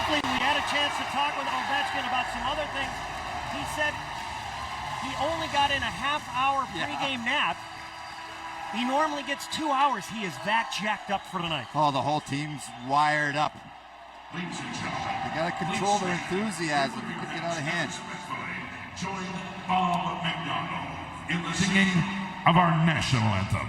briefly, we had a chance to talk with Ovechkin about some other things. He said he only got in a half-hour pregame nap. He normally gets 2 hours. He is that jacked up for tonight. Oh, the whole team's wired up. They got to control their enthusiasm. It could get out of hand. Join Bob McDonald in the singing of our national anthem.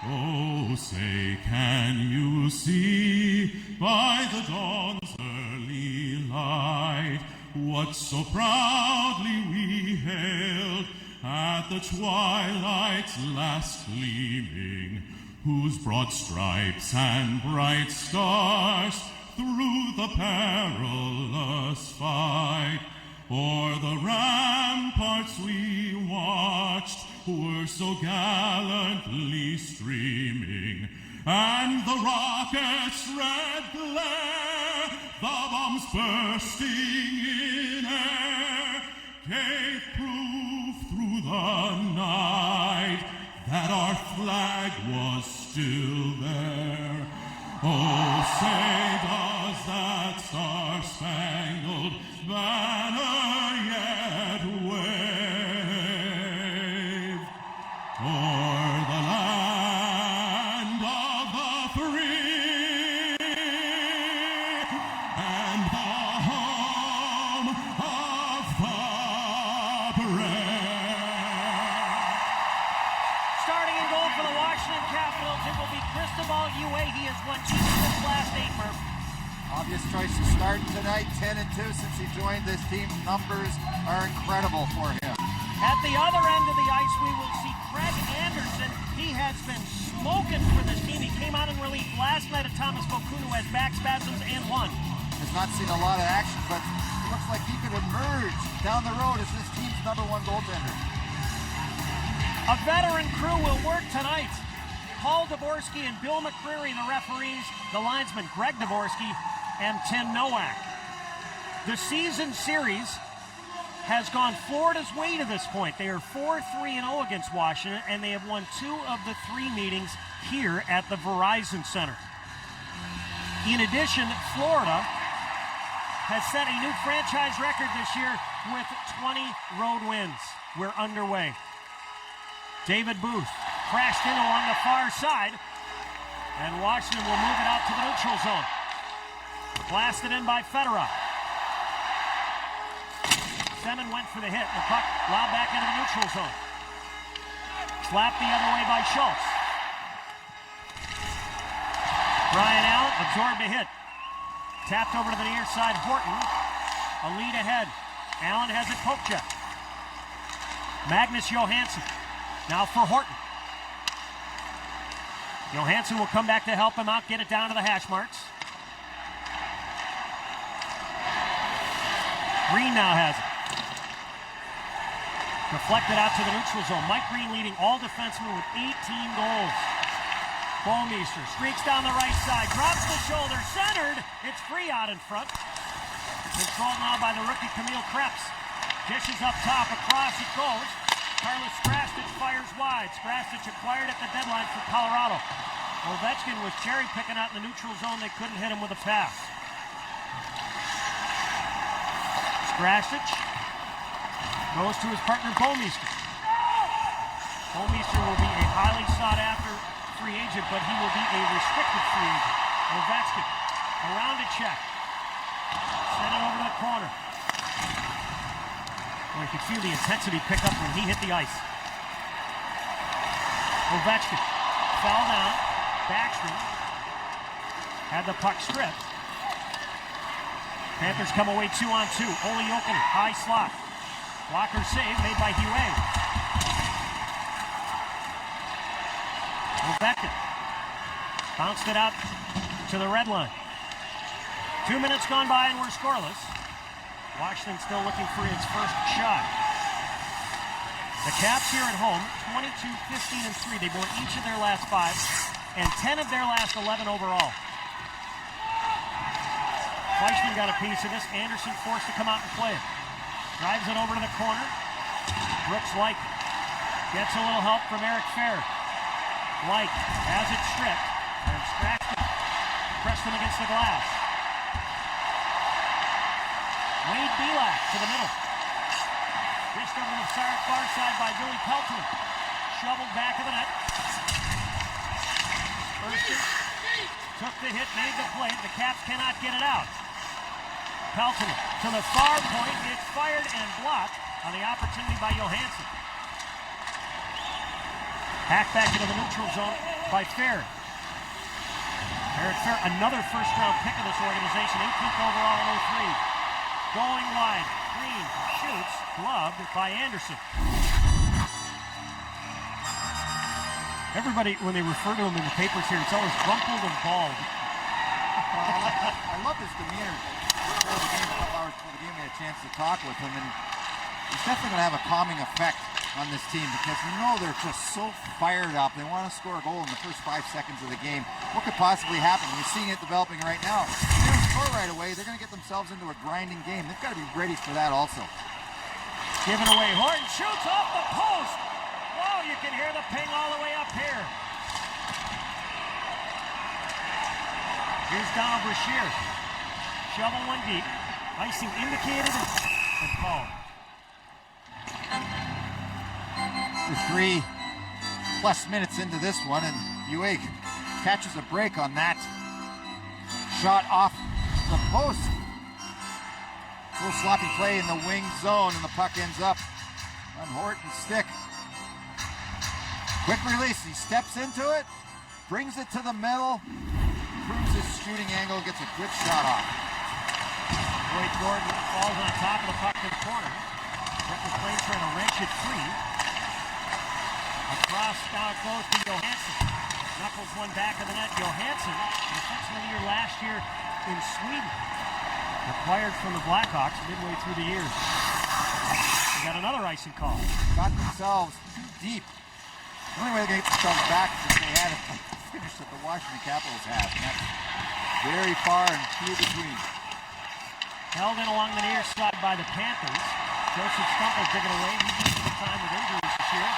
Oh, say, can you see by the dawn's early light what so proudly we hailed at the twilight's last gleaming, whose broad stripes and bright stars through the perilous fight o'er the ramparts we watched were so gallantly streaming, and the rocket's red glare, the bombs bursting in air, gave proof through the night that our flag was still there. Oh, say does that star-spangled banner yet wave o'er the land of the free and the home of the brave? Starting in goal for the Washington Capitals, it will be Cristobal Ue. He has won each of his last 8, Murph. Obvious choice to start tonight, 10-2 since he joined this team. Numbers are incredible for him. At the other end of the ice, we will see Craig Anderson. He has been smoking for this team. He came out in relief last night at Thomas Vokoun, who has back spasms and won. Has not seen a lot of action, but it looks like he could emerge down the road as this team's #1 goaltender. A veteran crew will work tonight. Paul Dvorsky and Bill McCreary, the referees. The linesman, Greg Dvorsky and Tim Nowak. The season series has gone Florida's way to this point. They are 4-3-0 against Washington, and they have won 2 of the 3 meetings here at the Verizon Center. In addition, Florida has set a new franchise record this year with 20 road wins. We're underway. David Booth crashed in along the far side, and Washington will move it out to the neutral zone. Blasted in by Fedorov. Semin went for the hit. The puck lobbed back into the neutral zone. Slapped the other way by Schultz. Brian Allen absorbed a hit. Tapped over to the near side. Horton, a lead ahead. Allen has it poke check. Magnus Johansson. Now for Horton. Johansson will come back to help him out, get it down to the hash marks. Green now has it. Deflected out to the neutral zone. Mike Green leading all defensemen with 18 goals. Bouwmeester streaks down the right side, drops the shoulder, centered. It's free out in front. Controlled now by the rookie Camille Krebs. Dishes up top, across it goes. Carlos Strastic fires wide. Strastic acquired at the deadline for Colorado. Ovechkin was cherry picking out in the neutral zone. They couldn't hit him with a pass. Strastic goes to his partner Bouwmeester. Bouwmeester will be a highly sought after free agent, but he will be a restricted free agent. Ovechkin around a check. Send it over to the corner. Well, you could feel the intensity pick up when he hit the ice. Ovechkin fell down. Backstrom had the puck stripped. Panthers come away 2-on-2. Olli Jokinen, high slot. Blocker save made by Huet. Ovechkin bounced it out to the red line. 2 minutes gone by and we're scoreless. Washington still looking for its first shot. The Caps here at home, 22, 15, and 3. They've won each of their last 5 and 10 of their last 11 overall. Fleischmann got a piece of this. Anderson forced to come out and play it. Drives it over to the corner. Brooks Laich gets a little help from Eric Fehr. Laich has it stripped and Strastic pressed him against the glass. Wade Belak to the middle. Dished over to the far side by Billy Pelton. Shoveled back of the net. Erskine took the hit, made the play. The Caps cannot get it out. Pelton to the far point. It's fired and blocked on the opportunity by Johansson. Hacked back into the neutral zone by Fair. Eric Fair, another first-round pick of this organization, 18th overall in 03. Going wide. Green shoots, gloved by Anderson. Everybody, when they refer to him in the papers here, it's always rumpled and bald. I love his demeanor. Before the game, a couple hours before the game, we had a chance to talk with him, and he's definitely going to have a calming effect on this team because you know they're just so fired up. They want to score a goal in the first 5 seconds of the game. What could possibly happen? We're seeing it developing right now. If they don't score right away, they're going to get themselves into a grinding game. They've got to be ready for that also. Given away. Horton shoots off the post. Wow, you can hear the ping all the way up here. Here's Donald Brashear. Shovel one deep. Icing indicated and called. We're 3+ minutes into this one, and UA catches a break on that. Shot off the post. A little sloppy play in the wing zone, and the puck ends up on Horton's stick. Quick release. He steps into it, brings it to the middle, improves his shooting angle, gets a good shot off. Wade Gordon falls on top of the puck in the corner. Brett McLean trying to wrench it free. Across, now it goes to Johansson. Knuckles one back of the net. Johansson, defenseman of the year last year in Sweden. Acquired from the Blackhawks midway through the year. We got another icing call. Got themselves too deep. The only way they get themselves back is if they had a finish that the Washington Capitals have. And that's very far and few between. Held in along the near side by the Panthers. Joseph Stumpel digging away. He's used to the time with injuries this year.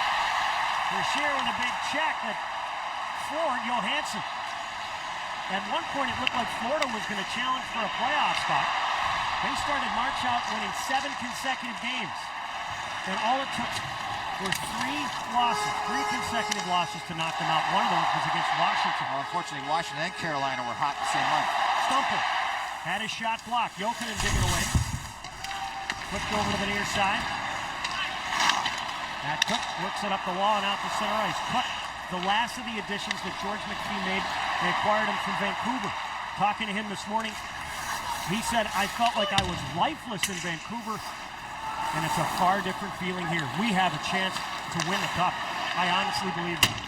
Brashear with a big check that floored Johansson. At one point, it looked like Florida was going to challenge for a playoff spot. They started March out winning 7 consecutive games. And all it took were 3 consecutive losses to knock them out. One of those was against Washington. Well, unfortunately, Washington and Carolina were hot the same month. Stumpel had his shot blocked. Jokinen digging away. Flipped over to the near side. That Cook works it up the wall and out to center ice. Cook, the last of the additions that George McPhee made. They acquired him from Vancouver. Talking to him this morning, he said, I felt like I was lifeless in Vancouver, and it's a far different feeling here. We have a chance to win the cup. I honestly believe that.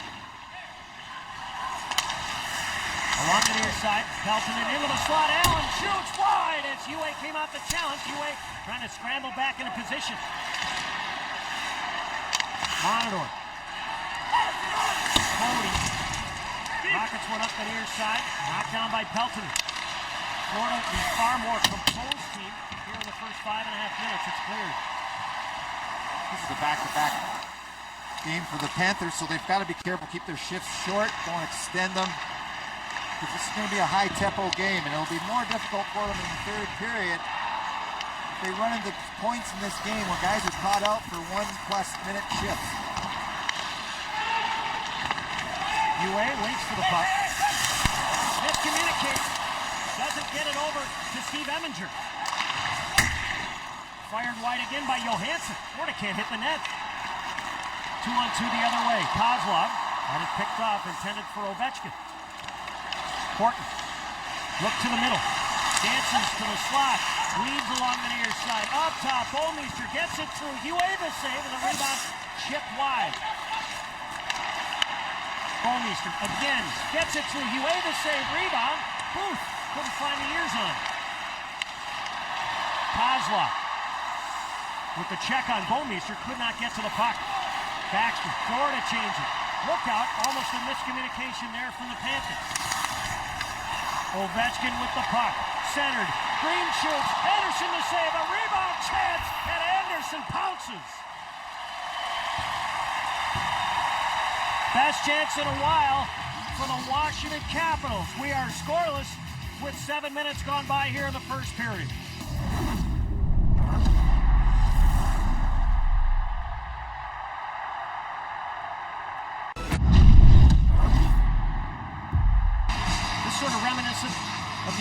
Along the near side, Pelton into the slot. Allen shoots wide as UA came out to challenge. UA trying to scramble back into position. Monador. Cody. Rockets one up the near side. Knocked down by Pelton. Florida, the far more composed team here in the first 5.5 minutes. It's cleared. This is a back-to-back game for the Panthers, so they've got to be careful, keep their shifts short, don't extend them. Because this is going to be a high-tempo game, and it'll be more difficult for them in the third period. If they run into points in this game where guys are caught out for 1+ minute shifts. UA waits for the puck. Miscommunicates. Doesn't get it over to Steve Eminger. Fired wide again by Johansson. Florida can't hit the net. 2-on-2 the other way. Kozlov had it picked off, intended for Ovechkin. Horton. Look to the middle. Dances to the slot. Leads along the near side. Up top. Bolmeister gets it through. UA the save, and the rebound chipped wide. Bolmeister again gets it through. UA the save. Rebound. Booth couldn't find the ears on it. Kozlov with the check on Bolmeister could not get to the puck. Baxter, Florida changing. Look out, almost a miscommunication there from the Panthers. Ovechkin with the puck. Centered. Green shoots. Anderson to save. A rebound chance. And Anderson pounces. Best chance in a while for the Washington Capitals. We are scoreless with 7 minutes gone by here in the first period.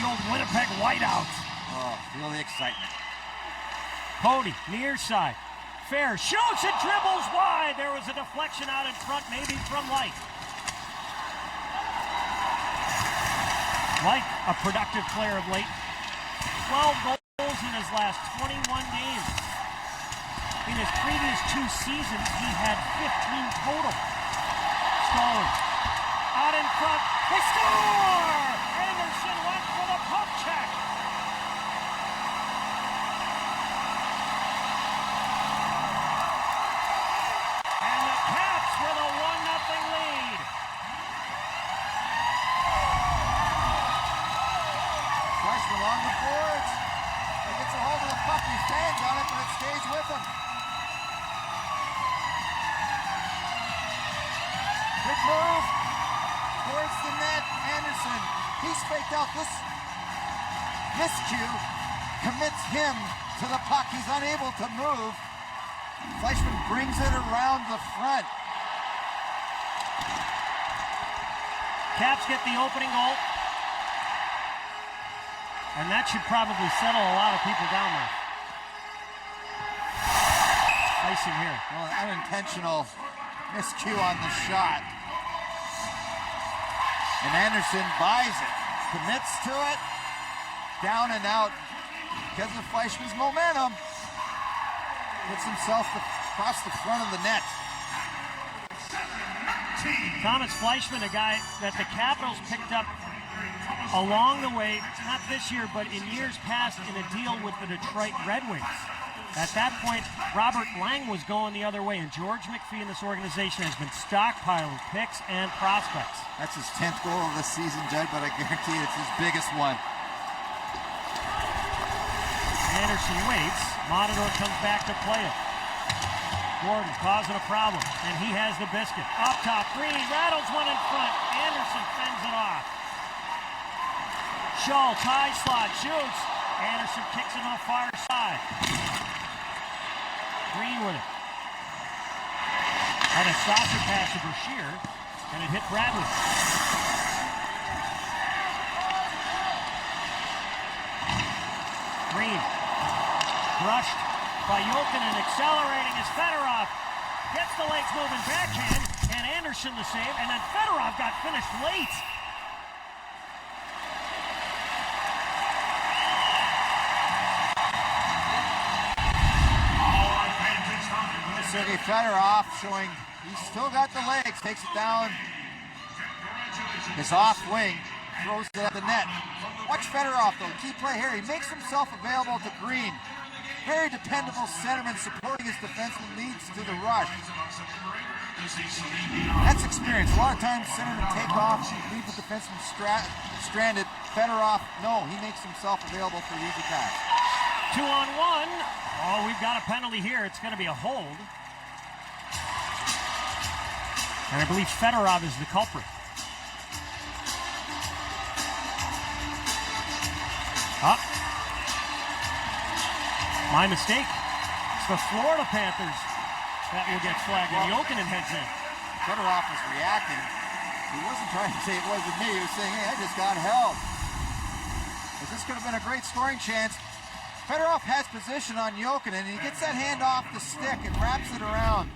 old Winnipeg whiteout. Oh, feel the excitement. Cody, near side. Fair shoots and dribbles wide. There was a deflection out in front, maybe from Light. Light, a productive player of late. 12 goals in his last 21 games. In his previous 2 seasons, he had 15 total. Stone. Out in front. They score! Anderson went for the pump check. And the Caps with a 1-0 lead. Fleshman along the boards. He gets a hold of the puck. He stands on it, but it stays with him. Quick move towards the net. Anderson. He's faked out. This miscue commits him to the puck. He's unable to move. Fleshman brings it around the front. Caps get the opening goal. And that should probably settle a lot of people down there. Icing here. Well, an unintentional miscue on the shot. And Anderson buys it, commits to it, down and out because of Fleshman's momentum. Gets himself across the front of the net. Thomas Fleshman, a guy that the Capitals picked up along the way, not this year, but in years past in a deal with the Detroit Red Wings. At that point, Robert Lang was going the other way, and George McPhee and this organization has been stockpiling picks and prospects. That's his 10th goal of the season, Judd, but I guarantee it's his biggest one. Anderson waits. Matador comes back to play it. Gordon causing a problem, and he has the biscuit. Up top, Green rattles one in front. Anderson fends it off. Shull, tie slot, shoots. Anderson kicks it on the far side. Green with it. Had a saucer pass to Brashear, and it hit Bradley. Green. Brushed by Jokinen, accelerating as Fedorov gets the legs moving backhand, and Anderson the save, and then Fedorov got finished late. Sergei Fedorov showing he's still got the legs, takes it down his off wing, throws it at the net. Watch Fedorov though, key play here. He makes himself available to Green. Very dependable centerman supporting his defenseman, leads to the rush. That's experience. A lot of times centermen take off, leave the defenseman stranded. Fedorov, no, he makes himself available for the easy pass. 2-on-1. Oh, we've got a penalty here. It's going to be a hold. And I believe Fedorov is the culprit. Up. My mistake. It's the Florida Panthers that will get flagged. And Jokinen heads in. Fedorov was reacting. He wasn't trying to say it wasn't me. He was saying, hey, I just got held. This could have been a great scoring chance. Fedorov has position on Jokinen, and he gets that hand off the stick and wraps it around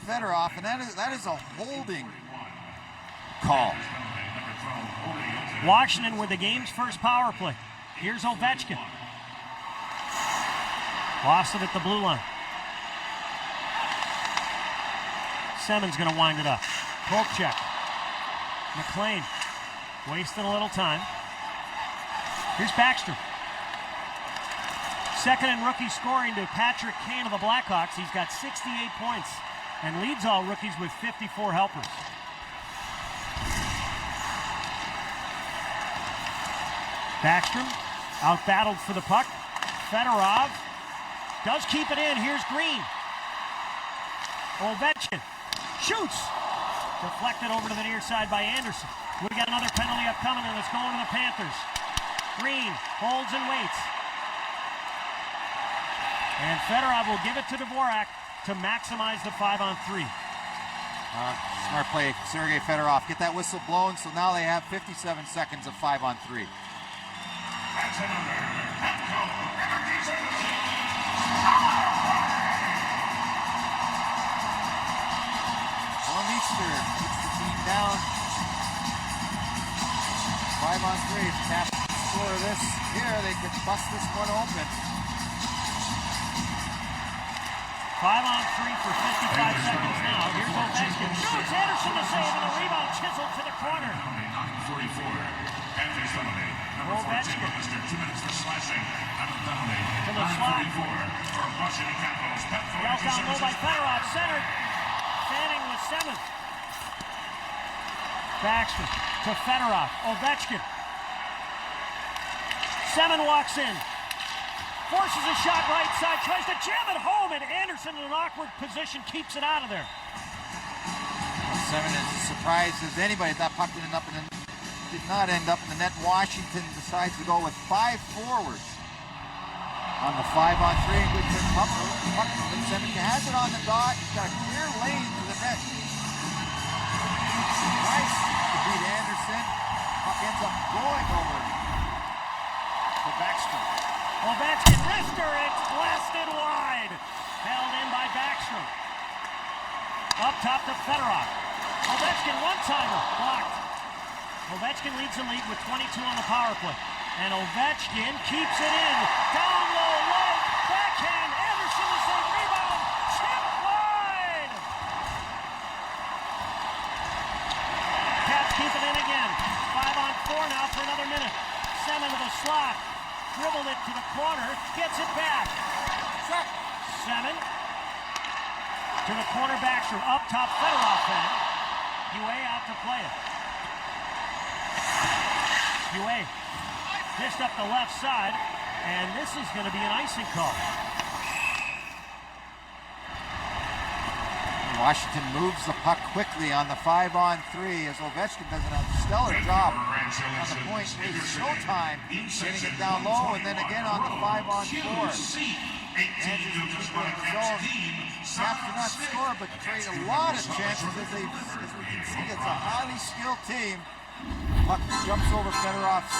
Fedorov, and that is a holding call. Washington with the game's first power play. Here's Ovechkin. Lost it at the blue line. Semon's going to wind it up. Poke check. McLean wasting a little time. Here's Backstrom. Second in rookie scoring to Patrick Kane of the Blackhawks. He's got 68 points and leads all rookies with 54 helpers. Backstrom out-battled for the puck. Fedorov does keep it in. Here's Green. Ovechkin shoots. Deflected over to the near side by Anderson. We got another penalty upcoming, and it's going to the Panthers. Green holds and waits. And Fedorov will give it to Dvorak to maximize the 5-on-3. Smart play, Sergei Fedorov. Get that whistle blown, so now they have 57 seconds of 5-on-3. That's another Petco Energy 17. Easter puts the team down. 5-on-3. If Caps score this here, they could bust this one open. 5-on-3 for 55 seconds now. Here's Ovechkin. Shoots Anderson to save, and the rebound chiseled to the corner. 9:44. Anthony Stanley, number 14, Mr. 2 minutes for slashing. Adam Donnelly, To the slot. 9:34 for Washington Capitals. Petco Dealt Energy down low by Services. Fedorov, centered. Fanning with Semin. Backstrom to Fedorov. Ovechkin. Semin walks in. Forces a shot right side. Tries to jam it home, and Anderson in an awkward position keeps it out of there. Seven is as surprised as anybody. That puck did not end up in the net. Washington decides to go with 5 forwards on the 5-on-3. Good for puck. Seven has it on the dot. He's got a clear lane to the net. Nice to beat Anderson. Puck ends up going over to Backstrom. Ovechkin wrister, it's blasted wide. Held in by Backstrom. Up top to Fedorov. Ovechkin one-timer, blocked. Ovechkin leads the league with 22 on the power play. And Ovechkin keeps it in. Down low, low, backhand. Anderson the save, rebound, chip wide. Caps keep it in again. 5-on-4 now for another minute. Semin to the slot. Dribbled it to the corner, gets it back. Semin to the corner, Backstrom. Up top, Fedorov then. Huey out to play it. Huey dished up the left side, and this is going to be an icing call. Washington moves the puck quickly on the 5-on-3 as Ovechkin does a stellar job on the point. Wastes no time getting it down low, and then again on the 5-on-4. Anderson keeps it in the zone. Caps do not score, but create a lot of chances as we can see. It's a highly skilled team. Puck jumps over Fedorov's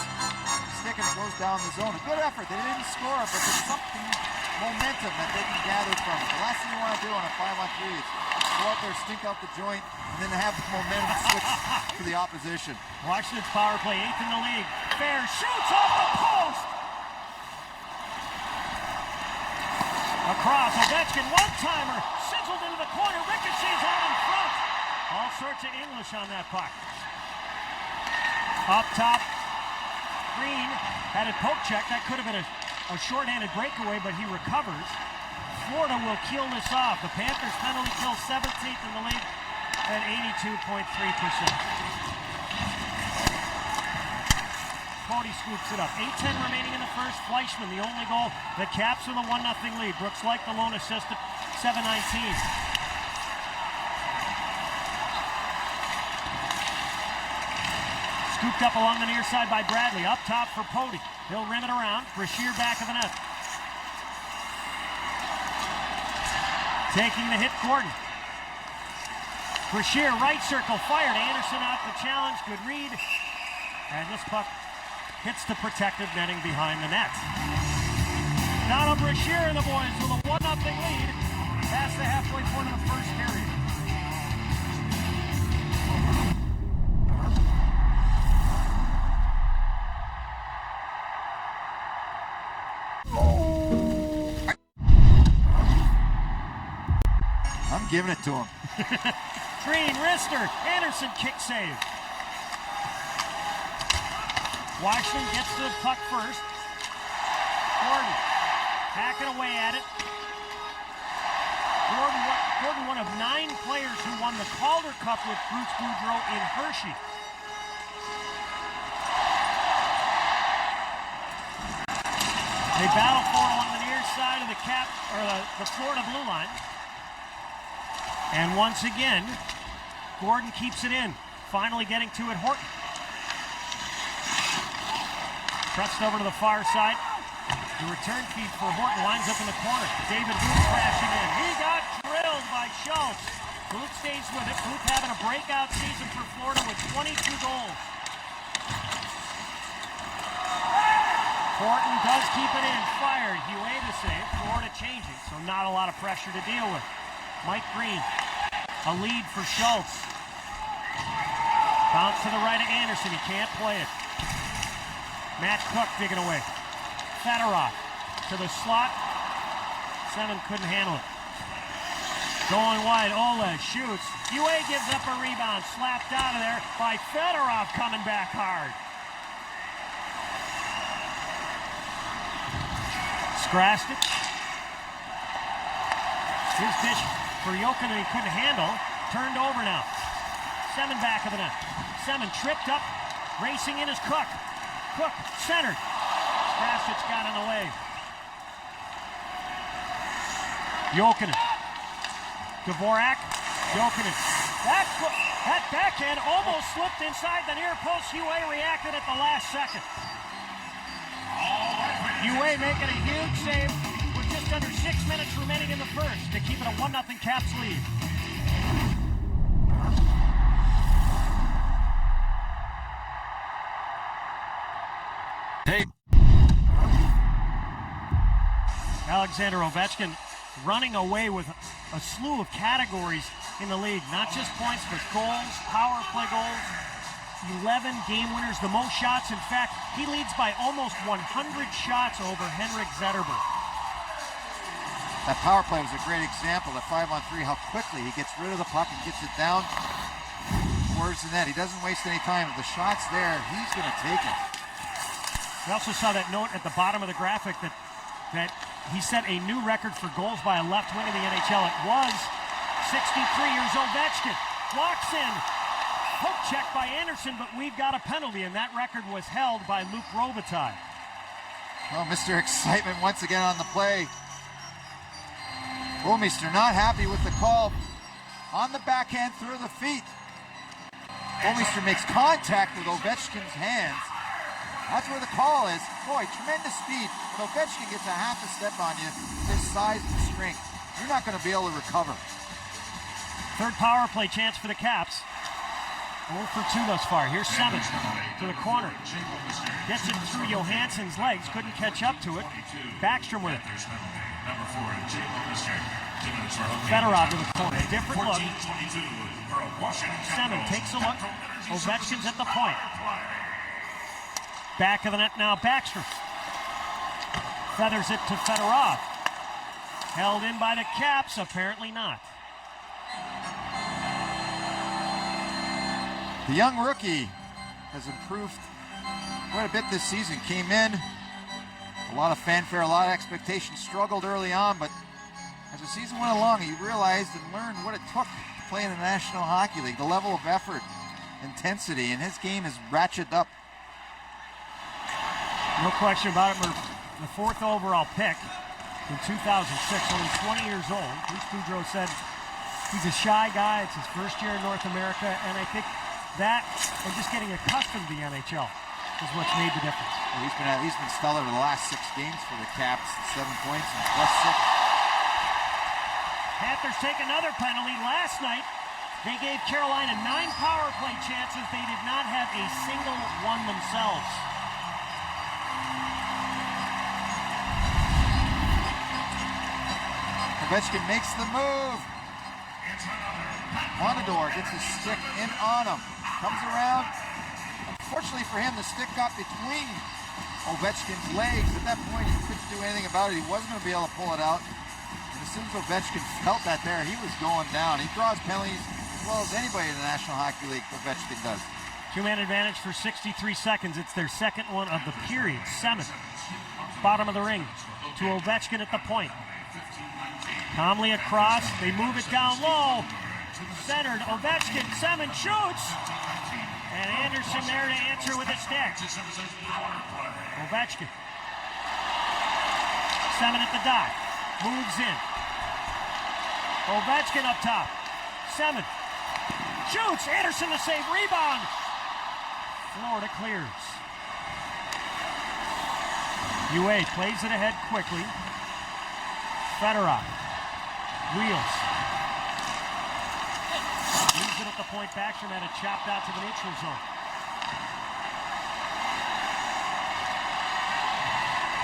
stick and goes down the zone. A good effort. They didn't score, but there's something, momentum that they can gather from it. The last thing you want to do on a 5-on-3 is go out there, stink out the joint, and then have the momentum switch to the opposition. Washington's power play, 8th in the league. Fair shoots off the post. Across, Ovechkin, one-timer, sizzled into the corner, ricochets out in front. All sorts of English on that puck. Up top, Green had it poke check. That could have been a shorthanded breakaway, but he recovers. Florida will kill this off. The Panthers penalty kill 17th in the league at 82.3%. Cody scoops it up. 8:10 remaining in the first. Fleischmann, the only goal. The Caps with a 1-0 lead. Brooks like the lone assist at 7:19. Scooped up along the near side by Bradley. Up top for Pody. He'll rim it around. Brashear back of the net. Taking the hit, Gordon. Brashear, right circle, fired. Anderson out the challenge. Good read. And this puck hits the protected netting behind the net. Donald Brashear and the boys with a 1-0 lead. Past the halfway point of the first period. I'm giving it to him. Green, wrister, Anderson kick save. Washington gets to the puck first. Gordon hacking away at it. Gordon, one of 9 players who won the Calder Cup with Bruce Boudreau in Hershey. They battle for it along the near side of the Cap, or the Florida blue line. And once again, Gordon keeps it in. Finally getting to it, Horton. Pressed over to the far side. The return feed for Horton lines up in the corner. David Booth crashing in. He got drilled by Schultz. Booth stays with it. Booth having a breakout season for Florida with 22 goals. Horton does keep it in. Fired. Huey the save. Florida changing, so not a lot of pressure to deal with. Mike Green. A lead for Schultz. Bounce to the right of Anderson. He can't play it. Matt Cook digging away. Fedorov to the slot. Seven couldn't handle it. Going wide. Oles shoots. Huey gives up a rebound. Slapped out of there by Fedorov, coming back hard. Skrastic. His dish for Jokinen he couldn't handle. Turned over now. Seven back of the net. Seven tripped up. Racing in is Cook. Cook centered. Skrastic got in the way. Jokinen. Dvorak. Jokinen. That backhand almost slipped inside the near post. Huey reacted at the last second. Huey making a huge save with just under 6 minutes remaining in the first to keep it a 1-0 Caps lead. Hey. Alexander Ovechkin running away with a slew of categories in the league. Not just points, but goals, power play goals. 11 game winners, the most shots. In fact, he leads by almost 100 shots over Henrik Zetterberg. That power play was a great example, the 5-on-3, how quickly he gets rid of the puck and gets it down towards the net. He doesn't waste any time. If the shot's there, he's going to take it. We also saw that note at the bottom of the graphic that he set a new record for goals by a left wing in the NHL. It was 63 years old. Ovechkin walks in. Poke check by Anderson, but we've got a penalty, and that record was held by Luc Robitaille. Well, Mr. Excitement once again on the play. Bouwmeester not happy with the call on the backhand through the feet. Bouwmeester makes contact with Ovechkin's hands. That's where the call is. Boy, tremendous speed. When Ovechkin gets a half a step on you, his size and strength, you're not going to be able to recover. Third power play chance for the Caps. 0 for 2 thus far. Here's Seven to the corner. Gets it through Johansson's legs. Couldn't catch up to it. Backstrom with it. Fedorov to the corner. Different look. Seven takes a look. Ovechkin's at the point. Back of the net now. Backstrom. Feathers it to Fedorov. Held in by the Caps. Apparently not. The young rookie has improved quite a bit this season. Came in, a lot of fanfare, a lot of expectations, struggled early on, but as the season went along, he realized and learned what it took to play in the National Hockey League, the level of effort, intensity, and his game is ratcheted up. No question about it. The fourth overall pick in 2006, only 20 years old. Bruce Boudreau said he's a shy guy. It's his first year in North America, and I think that and just getting accustomed to the NHL is what's made the difference. Well, he's been stellar in the last 6 games for the Caps, 7 points and +6. Panthers take another penalty. Last night, they gave Carolina 9 power play chances. They did not have a single one themselves. Ovechkin makes the move. Monador gets his stick in on him. Comes around. Unfortunately for him, the stick got between Ovechkin's legs. At that point, he couldn't do anything about it. He wasn't going to be able to pull it out. And as soon as Ovechkin felt that there, he was going down. He draws penalties as well as anybody in the National Hockey League. Ovechkin does. 2-man advantage for 63 seconds. It's their second one of the period. Seven. Bottom of the ring to Ovechkin at the point. Calmly across. They move it down low. Centered. Ovechkin. Seven shoots. And Anderson there to answer with a stick. Ovechkin. Seven at the dot. Moves in. Ovechkin up top. Seven. Shoots. Anderson to save. Rebound. Florida clears. UA plays it ahead quickly. Fedorov. Wheels. Leaves it at the point. Backstrom had it chopped out to the neutral zone.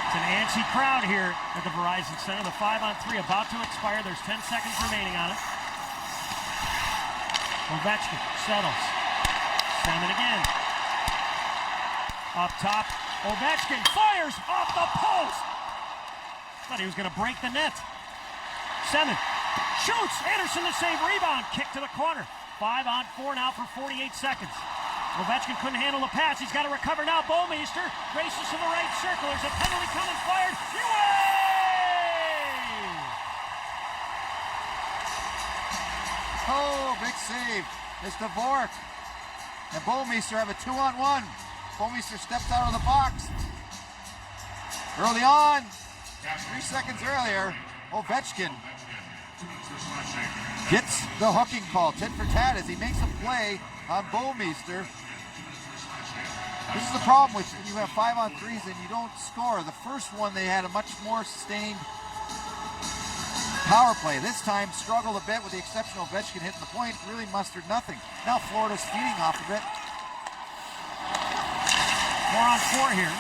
It's an antsy crowd here at the Verizon Center. The 5-on-3 about to expire. There's 10 seconds remaining on it. Ovechkin settles. Semin again. Up top. Ovechkin fires off the post. Thought he was going to break the net. Semin shoots. Anderson the save. Rebound. Kick to the corner. 5-on-4 now for 48 seconds. Ovechkin couldn't handle the pass. He's got to recover now. Bouwmeester races to the right circle. There's a penalty coming. Fired. Away! Oh, big save. It's Dvorak. And Bouwmeester have a 2-on-1. Bouwmeester steps out of the box. Early on, 3 seconds earlier, Ovechkin gets the hooking call. Tit for tat as he makes a play on Bouwmeester. This is the problem with when you have 5-on-3s and you don't score. The first one, they had a much more sustained power play. This time struggled a bit with the exception of Ovechkin hitting the point. Really mustered nothing. Now Florida's feeding off of it. 4-on-4 here.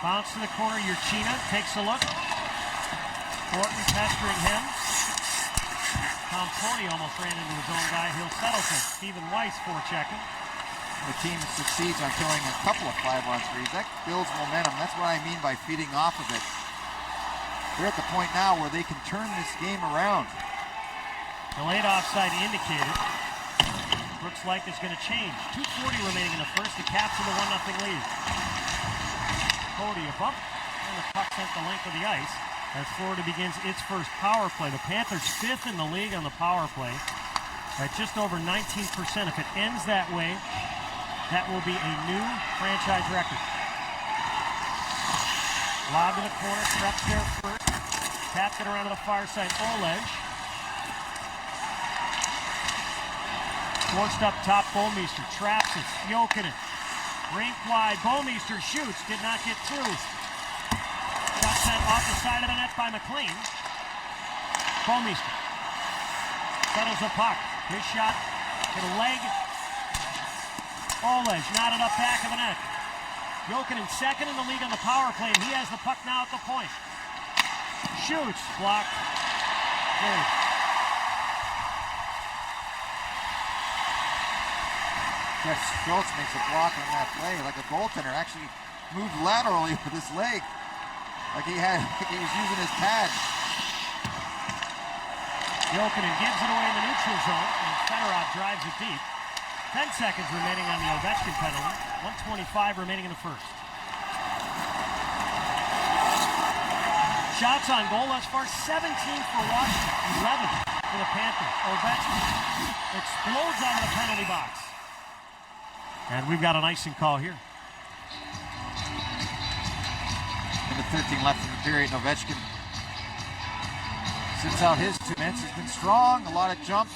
Bounce to the corner. Urchina takes a look. Thornton pestering him. Tom Pony almost ran into his own guy. He'll settle for Stephen Weiss forechecking. The team succeeds on killing a couple of 5-on-3s. That builds momentum. That's what I mean by feeding off of it. They're at the point now where they can turn this game around. The late offside indicated. Looks like it's going to change. 2:40 remaining in the first. The Caps in the 1-0 lead. Cody a bump, and the puck sent the length of the ice as Florida begins its first power play. The Panthers 5th in the league on the power play at just over 19%. If it ends that way, that will be a new franchise record. Lob to the corner, Krebs there first. Tapped it around to the far side. Oleg. Forced up top, Bouwmeester traps it. Jokinen. Rink wide. Bouwmeester shoots. Did not get through. Shot sent off the side of the net by McLean. Bouwmeester settles the puck. His shot to the leg. Oleg knotted up back of the net. Jokinen second in the league on the power play, and he has the puck now at the point. Shoots. Blocked. Third. Jeff Schultz makes a block on that play like a goaltender. Actually moved laterally with his leg. Like he was using his pad. Jokinen gives it away in the neutral zone, and Fedorov drives it deep. 10 seconds remaining on the Ovechkin penalty. 1:25 remaining in the first. Shots on goal thus far, 17 for Washington, 11 for the Panthers. Ovechkin explodes out of the penalty box. And we've got an icing call here. In the 13 left in the period, Ovechkin sits out his 2 minutes. He's been strong, a lot of jump.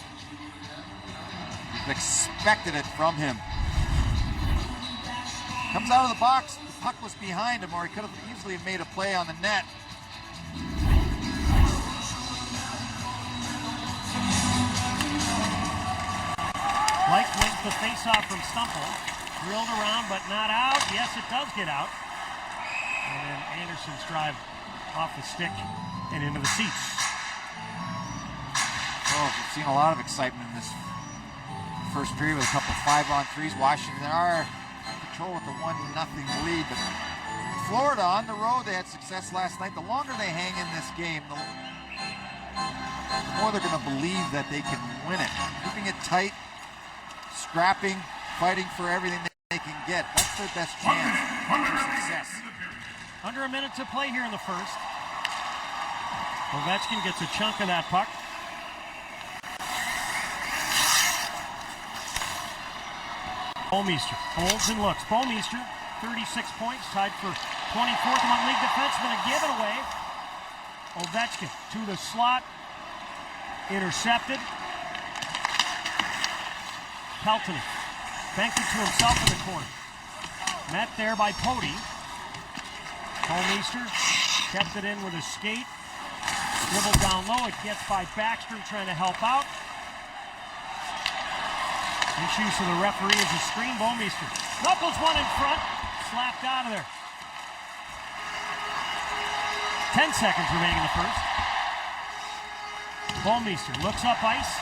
You've expected it from him. Comes out of the box. The puck was behind him, or he could have easily made a play on the net. Blake wins the face-off from Stumple. Drilled around, but not out. Yes, it does get out. And then Anderson's drive off the stick and into the seats. Oh, we've seen a lot of excitement in this first period with a couple of 5-on-3s. Washington are in control with the 1-0 lead, but Florida on the road, they had success last night. The longer they hang in this game, the more they're going to believe that they can win it. Keeping it tight, scrapping, fighting for everything they can get. That's their best chance for success. Under a minute to play here in the first. Ovechkin gets a chunk of that puck. Bouwmeester holds and looks. Bouwmeester, 36 points, tied for 24th among league defensemen. A giveaway. Ovechkin to the slot. Intercepted. Peltonen banked it to himself in the corner. Met there by Pody. Bouwmeester kept it in with a skate. Dribbled down low. It gets by Backstrom trying to help out. Issues to the referee as a screen. Bouwmeester knuckles one in front, slapped out of there. 10 seconds remaining in the first. Bouwmeester looks up ice.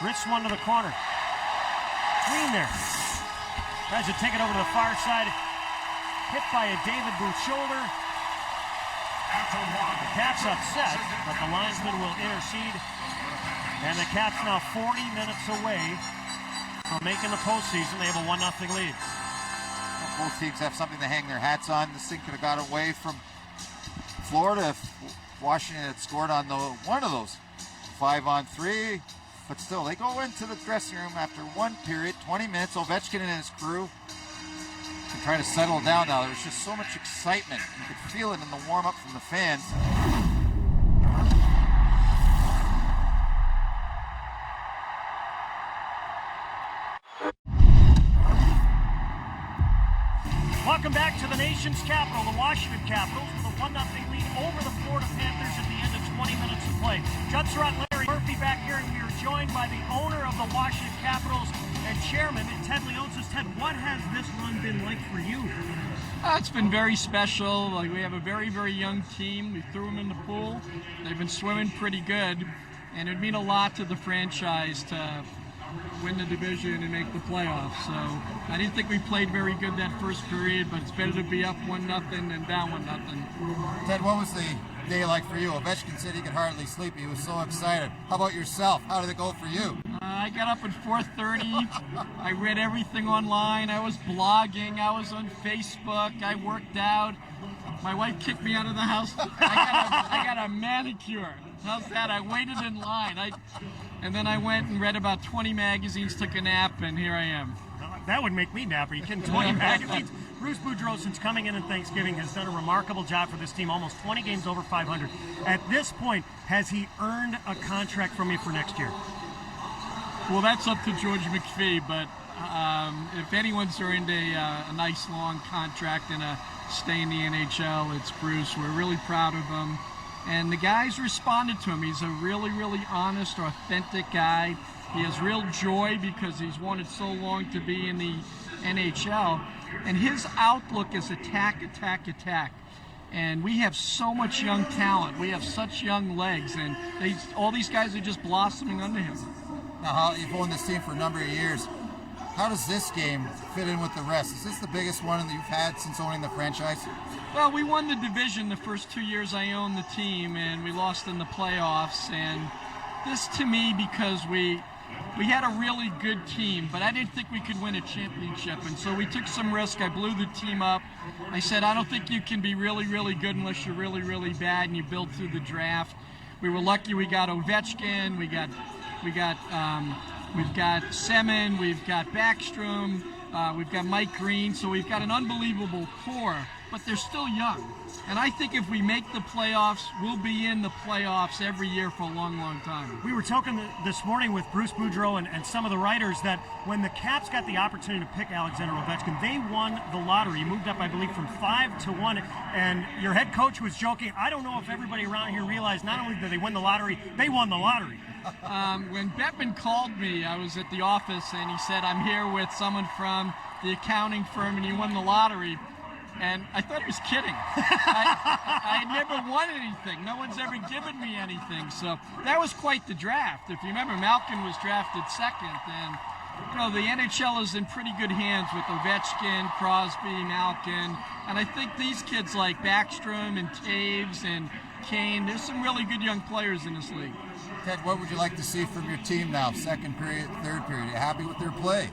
Wrists one to the corner. Green there. Tries to take it over to the far side. Hit by a David Booth shoulder. The Caps upset, but the linesman will intercede. And the Caps now 40 minutes away from making the postseason. They have a 1-0 lead. Both teams have something to hang their hats on. This thing could have got away from Florida if Washington had scored on one of those 5-on-3. But still, they go into the dressing room after one period, 20 minutes. Ovechkin and his crew can try to settle down now. There's just so much excitement. You could feel it in the warm-up from the fans. Welcome back to the nation's capital, the Washington Capitals, with a 1-0 lead over the Florida Panthers at the end of 20 minutes of play. Judd Surratt and Larry Murphy back here, and we are joined by the owner of the Washington Capitals and chairman, Ted Leonsis. Ted, what has this run been like for you? It's been very special. Like, we have a very, very young team. We threw them in the pool. They've been swimming pretty good, and it'd mean a lot to the franchise to win the division and make the playoffs. So I didn't think we played very good that first period, but it's better to be up 1-0 than down 1-0. Ted, what was the day like for you? Ovechkin said he could hardly sleep. He was so excited. How about yourself? How did it go for you? I got up at 4:30. I read everything online. I was blogging. I was on Facebook. I worked out. My wife kicked me out of the house. I got a manicure. How's that? I waited in line. And then I went and read about 20 magazines, took a nap, and here I am. That would make me dapper. You can 20 magazines. Bruce Boudreau, since coming in Thanksgiving, has done a remarkable job for this team. Almost 20 games over 500. At this point, has he earned a contract from you for next year? Well, that's up to George McPhee, but if anyone's earned a nice long contract and a stay in the NHL, it's Bruce. We're really proud of him. And the guys responded to him. He's a really, really honest, authentic guy. He has real joy because he's wanted so long to be in the NHL. And his outlook is attack, attack, attack. And we have so much young talent. We have such young legs. And all these guys are just blossoming under him. Now, you've owned this team for a number of years. How does this game fit in with the rest? Is this the biggest one that you've had since owning the franchise? Well, we won the division the first 2 years I owned the team, and we lost in the playoffs. And this, to me, because we had a really good team, but I didn't think we could win a championship. And so we took some risk. I blew the team up. I said, I don't think you can be really, really good unless you're really, really bad, and you build through the draft. We were lucky we got Ovechkin. We've got Semin, we've got Backstrom, we've got Mike Green, so we've got an unbelievable core, but they're still young. And I think if we make the playoffs, we'll be in the playoffs every year for a long, long time. We were talking this morning with Bruce Boudreau and some of the writers that when the Caps got the opportunity to pick Alexander Ovechkin, they won the lottery. He moved up, I believe, from 5-1. And your head coach was joking. I don't know if everybody around here realized not only did they win the lottery, they won the lottery. When Bettman called me, I was at the office, and he said, I'm here with someone from the accounting firm, and he won the lottery. And I thought he was kidding. I never won anything. No one's ever given me anything. So that was quite the draft. If you remember, Malkin was drafted second. And, you know, the NHL is in pretty good hands with Ovechkin, Crosby, Malkin. And I think these kids like Backstrom and Taves and Kane, there's some really good young players in this league. Ted, what would you like to see from your team now? Second period, third period. Are you happy with their play?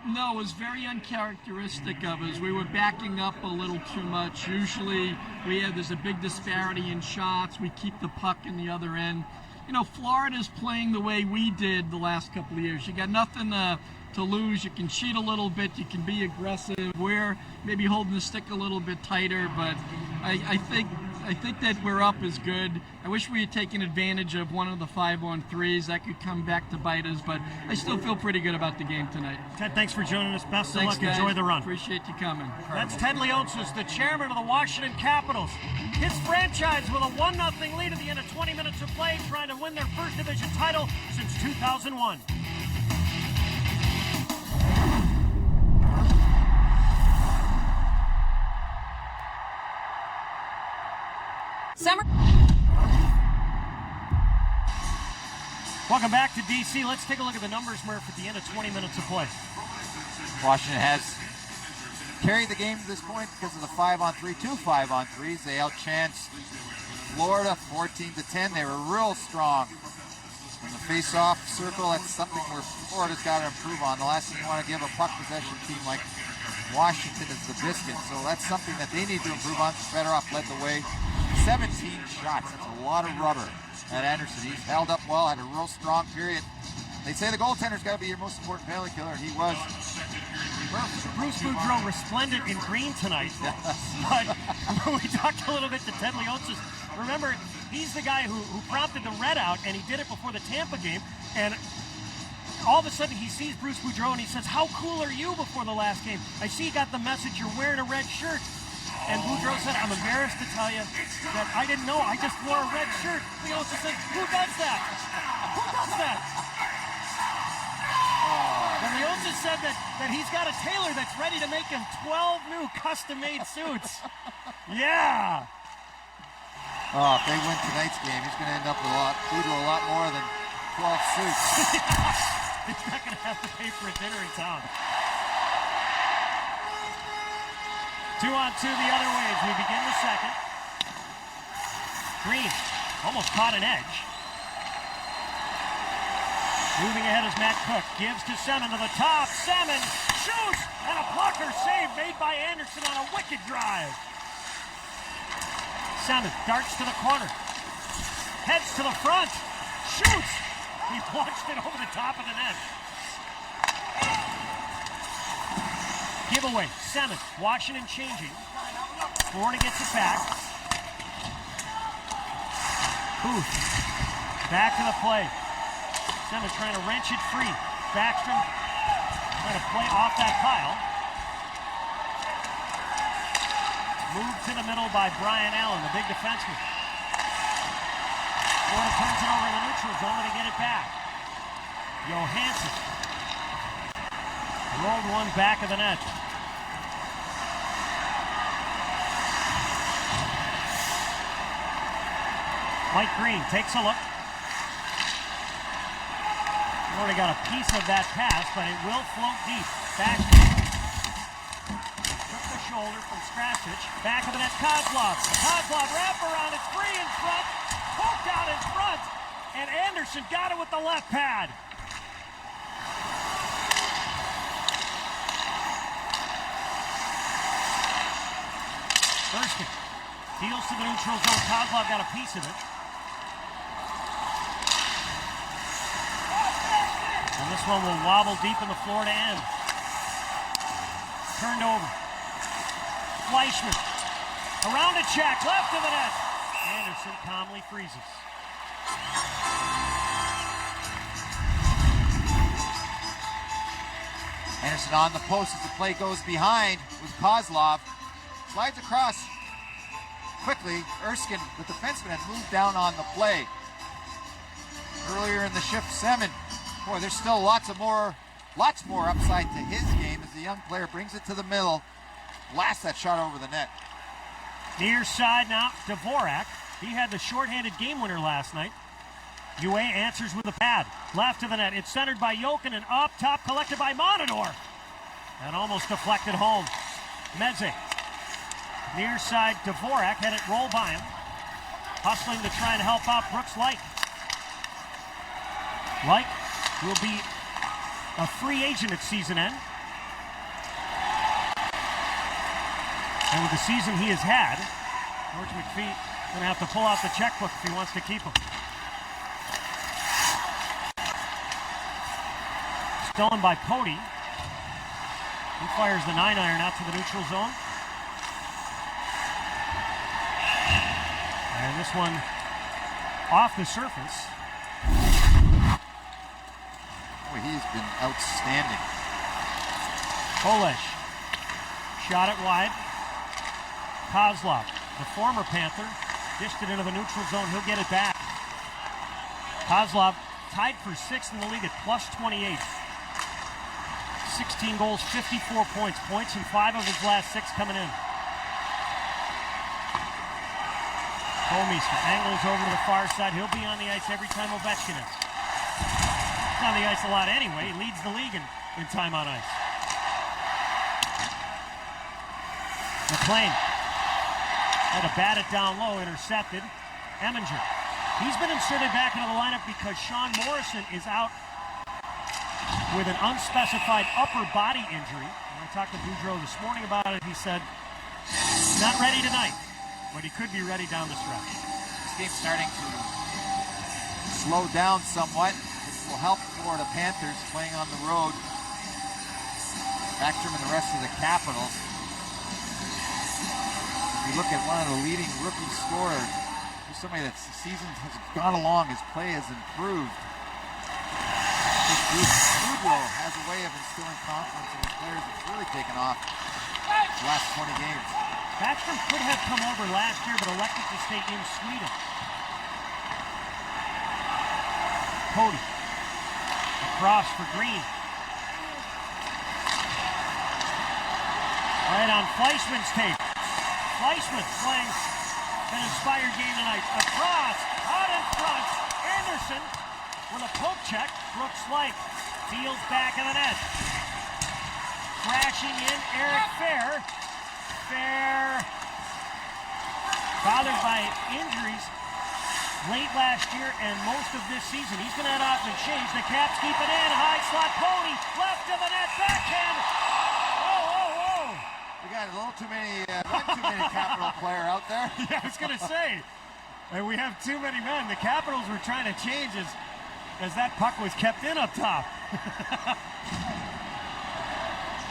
No, it was very uncharacteristic of us. We were backing up a little too much. Usually there's a big disparity in shots. We keep the puck in the other end. You know, Florida's playing the way we did the last couple of years. You got nothing to lose. You can cheat a little bit. You can be aggressive. We're maybe holding the stick a little bit tighter, but I think I think that we're up is good. I wish we had taken advantage of one of the 5-on-3s. That could come back to bite us, but I still feel pretty good about the game tonight. Ted, thanks for joining us. Best Thanks, of luck. guys. Enjoy the run. Appreciate you coming. That's Ted Leonsis, the chairman of the Washington Capitals. His franchise with a 1-0 lead at the end of 20 minutes of play, trying to win their first division title since 2001. Summer. Welcome back to DC. Let's take a look at the numbers, Murph, at the end of 20 minutes of play. Washington has carried the game to this point because of the 5-on-3, 2 5-on-3s. They outchanced Florida 14-10. They were real strong in the face-off circle. That's something where Florida's got to improve on. The last thing you want to give a puck possession team like Washington is the biscuit. So that's something that they need to improve on. Fedorov led the way. 17 shots. That's a lot of rubber at Anderson. He's held up well, had a real strong period. They say the goaltender's got to be your most important penalty killer, and he was. Bruce Boudreau resplendent in green tonight. But we talked a little bit to Ted Leonsis. Remember, he's the guy who prompted the red out, and he did it before the Tampa game. And all of a sudden, he sees Bruce Boudreau, and he says, "How cool are you before the last game? I see you got the message. You're wearing a red shirt." And Boudreau said, "I'm embarrassed to tell you that I didn't know. I just wore a red shirt." Leonsis says, "Who does that? Who does that?" And Leonsis said that he's got a tailor that's ready to make him 12 new custom-made suits. Yeah. Oh, if they win tonight's game, he's going to end up with a lot more than 12 suits. He's not going to have to pay for a dinner in town. 2-on-2 the other way as we begin the second. Green almost caught an edge. Moving ahead is Matt Cook. Gives to Semin to the top. Semin shoots! And a blocker save made by Anderson on a wicked drive. Semin darts to the corner. Heads to the front. Shoots! He launched it over the top of the net. Giveaway. Semin. Washington changing. Florida gets it back. Booth. Back to the play. Semin trying to wrench it free. Backstrom trying to play off that pile. Moved to the middle by Brian Allen, the big defenseman. Florida turns it over in the neutral zone to get it back. Johansson rolled one back of the net. Mike Green takes a look. Florida got a piece of that pass, but it will float deep. Back took the shoulder from Strasic. Back of the net, Kozlov. Kozlov wraparound, it's free in front. Poked out in front. And Anderson got it with the left pad. Erskine deals to the neutral zone. Kozlov got a piece of it. And this one will wobble deep in the Florida end. Turned over. Fleischman. Around a check. Left of the net. Anderson calmly freezes. Anderson on the post as the play goes behind with Kozlov. Slides across quickly. Erskine, the defenseman, had moved down on the play. Earlier in the shift, Semin. Boy, there's still lots more upside to his game as the young player brings it to the middle. Blasts that shot over the net. Near side now, Dvorak. He had the shorthanded game winner last night. UA answers with a pad. Left of the net. It's centered by Jokinen. Up top, collected by Monador. And almost deflected home. Meze. Near side, Dvorak had it roll by him. Hustling to try and help out Brooks Light. Light will be a free agent at season end. And with the season he has had, George McPhee going to have to pull out the checkbook if he wants to keep him. Stolen by Pody. He fires the 9-iron out to the neutral zone. This one off the surface. Boy, he's been outstanding. Olesh shot it wide. Kozlov, the former Panther, dished it into the neutral zone. He'll get it back. Kozlov tied for 6th in the league at plus 28. 16 goals, 54 points. Points in 5 of his last 6 coming in. Bouwmeester angles over to the far side. He'll be on the ice every time Ovechkin is. He's on the ice a lot anyway. He leads the league in time on ice. McLean had to bat it down low, intercepted. Eminger. He's been inserted back into the lineup because Sean Morrison is out with an unspecified upper body injury. When I talked to Boudreau this morning about it, he said, not ready tonight, but he could be ready down the stretch. This game's starting to slow down somewhat. This will help Florida Panthers playing on the road. Backstrom and the rest of the Capitals. If you look at one of the leading rookie scorers, there's somebody that the season has gone along, his play has improved. Boudreau has a way of instilling confidence in his players that's really taken off the last 20 games. Backstrom could have come over last year, but elected to stay in Sweden. Cody. Across for Green. Right on Fleischman's tape. Fleischman playing an inspired game tonight. Across, out in front. Anderson with a poke check. Brooks Light deals back in the net. Crashing in Eric Fair. Fair, bothered by injuries late last year and most of this season. He's going to head off and change. The Caps keep it in. High slot. Cody left of the net. Backhand. Oh. We got a little too many, one too many Capital player out there. Yeah, I was going to say. And we have too many men. The Capitals were trying to change as that puck was kept in up top.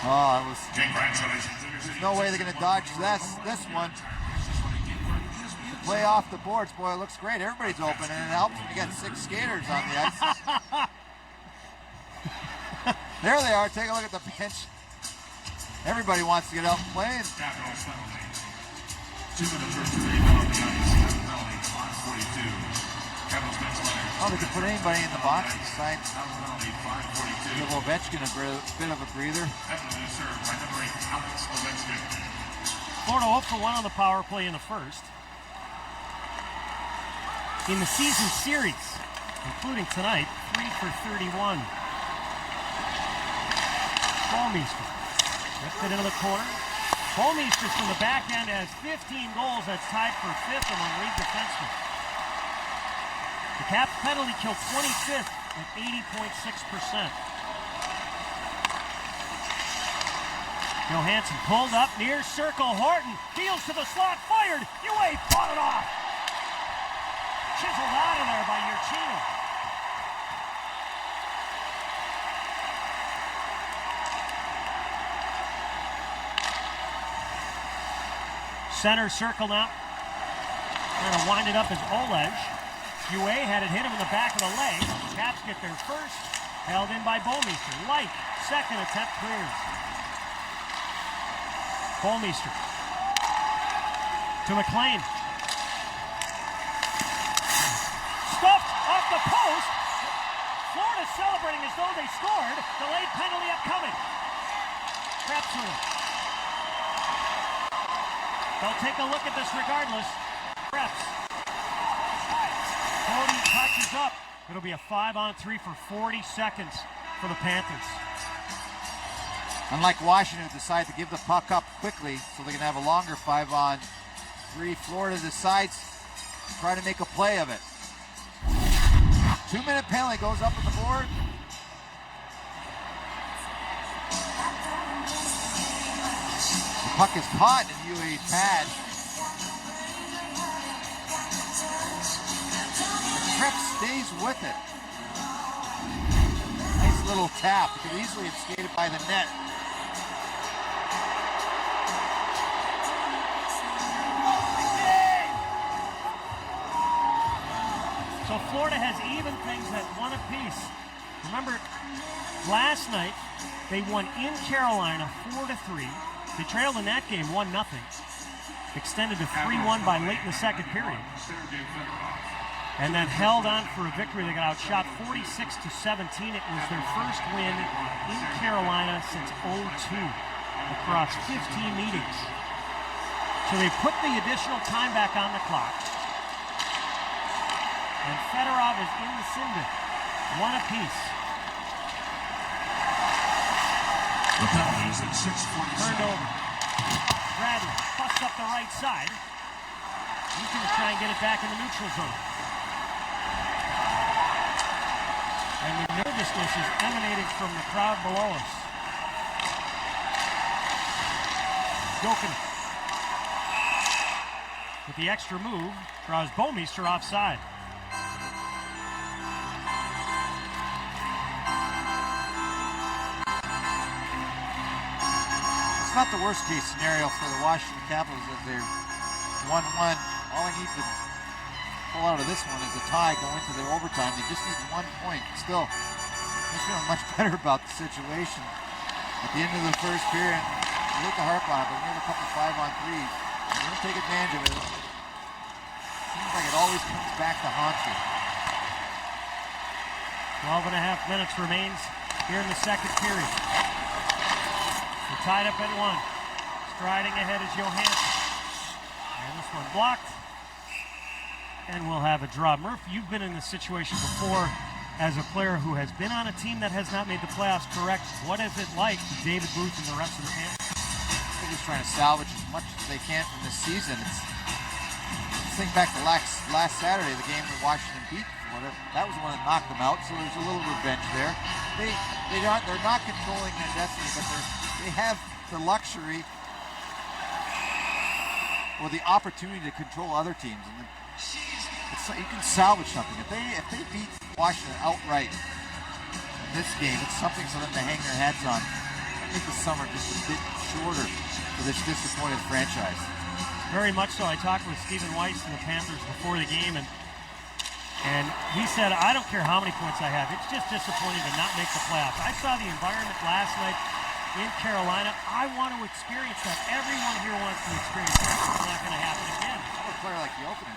Oh, it was. Congratulations. There's no way they're going to dodge this one. Play off the boards, boy, it looks great. Everybody's open, and it helps when you got 6 skaters on the ice. There they are. Take a look at the bench. Everybody wants to get out and play. Capitals penalty. 2 minutes for 3 on the ice. Penalty, clock 42. Capitals bench line. Oh, they could put anybody in the box besides Penalty, 5:42. give Ovechkin a bit of a breather. Penalty served by number 8, Alex Ovechkin. Florida 0 for 1 on the power play in the first. In the season series, including tonight, 3 for 31. Bouwmeester ripped it into the corner. Bouwmeester from the back end has 15 goals. That's tied for 5th among league defensemen. The Caps penalty kill 25th at 80.6%. Johansson pulled up near circle. Horton deals to the slot, fired. UA fought it off. Chiseled out of there by Urchino. Center circle now. Trying to wind it up as Olesh. UA had it hit him in the back of the leg. Caps get their first. Held in by Bouwmeester. Light, second attempt clears. Bouwmeester. To McLean. Stuffed off the post. Florida celebrating as though they scored. Delayed penalty upcoming. Krebs. They'll take a look at this regardless. Krebs. Cody touches up. It'll be a 5-on-3 for 40 seconds for the Panthers. Unlike Washington, who decided to give the puck up quickly so they can have a longer 5-on-3, Florida decides to try to make a play of it. 2-minute penalty goes up on the board. The puck is caught in UA pad. Krebs stays with it. Nice little tap. It could easily have skated by the net. Florida has even things at 1 apiece. Remember, last night they won in Carolina 4-3. They trailed in that game 1-0. Extended to 3-1 by late in the second period. And then held on for a victory. They got outshot 46-17. It was their first win in Carolina since 2002 across 15 meetings. So they put the additional time back on the clock. And Fedorov is in the Cindy. 1 apiece. The penalty is at 6:47. Turned over. Bradley busts up the right side. He's going to try and get it back in the neutral zone. And the nervousness is emanating from the crowd below us. Jokic, with the extra move, draws Bouwmeester offside. It's not the worst case scenario for the Washington Capitals if they're 1-1. All they need to pull out of this one is a tie, go into their overtime. They just need 1 point. Still, they're feeling much better about the situation. At the end of the first period, you hit the harp on it, but you have a couple 5-on-3s. You don't take advantage of it. Seems like it always comes back to haunt you. 12 and a half minutes remains here in the second period. We're tied up at 1. Striding ahead is Johansson. And this one blocked. And we'll have a draw. Murph, you've been in this situation before as a player who has been on a team that has not made the playoffs, correct? What is it like to David Booth and the rest of the Panthers? They're just trying to salvage as much as they can from this season. Let's think back to last Saturday, the game that Washington beat Florida. That was the one that knocked them out, so there's a little revenge there. They're not controlling their destiny, but they have the luxury or the opportunity to control other teams. And you can salvage something. If they beat Washington outright in this game, it's something for them to hang their hats on. I think the summer just a bit shorter for this disappointed franchise. Very much so. I talked with Stephen Weiss and the Panthers before the game, and he said, I don't care how many points I have. It's just disappointing to not make the playoffs. I saw the environment last night in Carolina. I want to experience that. Everyone here wants to experience that. It's not going to happen again. A player like Jokic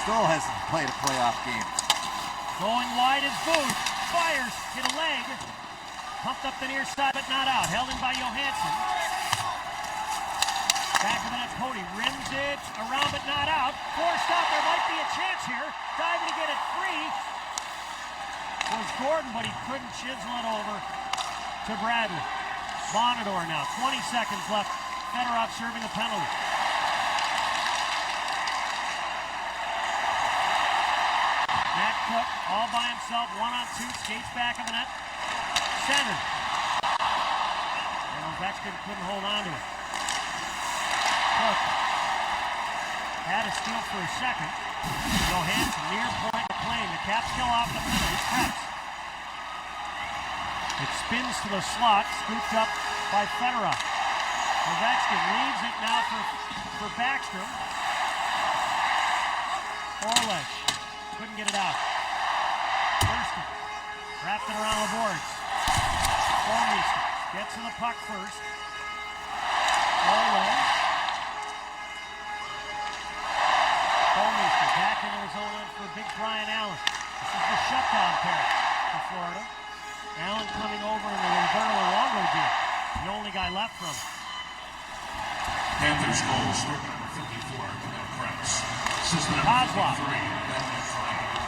still hasn't played a playoff game. Going wide is Booth. Fires. Hit a leg. Pumped up the near side, but not out. Held in by Johansson. Back of the net, Cody rims it around, but not out. Forced out. There might be a chance here. Diving to get it free was Gordon, but he couldn't chisel it over to Bradley. Bonador now. 20 seconds left. Fedorov serving the penalty. Matt Cook all by himself, 1-on-2, skates back of the net. Center. And Ovechkin couldn't hold on to it. Cook had a steal for a second. Johansson near point to claim. The Caps still off the penalty. Press. It spins to the slot, scooped up by Fedorov. Ovechkin leaves it now for Backstrom. Orlech couldn't get it out. Thurston wrapped it around the boards. Bouwmeester gets to the puck first. Orlech. Bouwmeester back into his own end for big Brian Allen. This is the shutdown pair for Florida. Allen coming over in the Roberto Luongo deal. The only guy left from him. Panthers goal, stroke number 54, Kenneth Krebs. Assistant Kozlov. number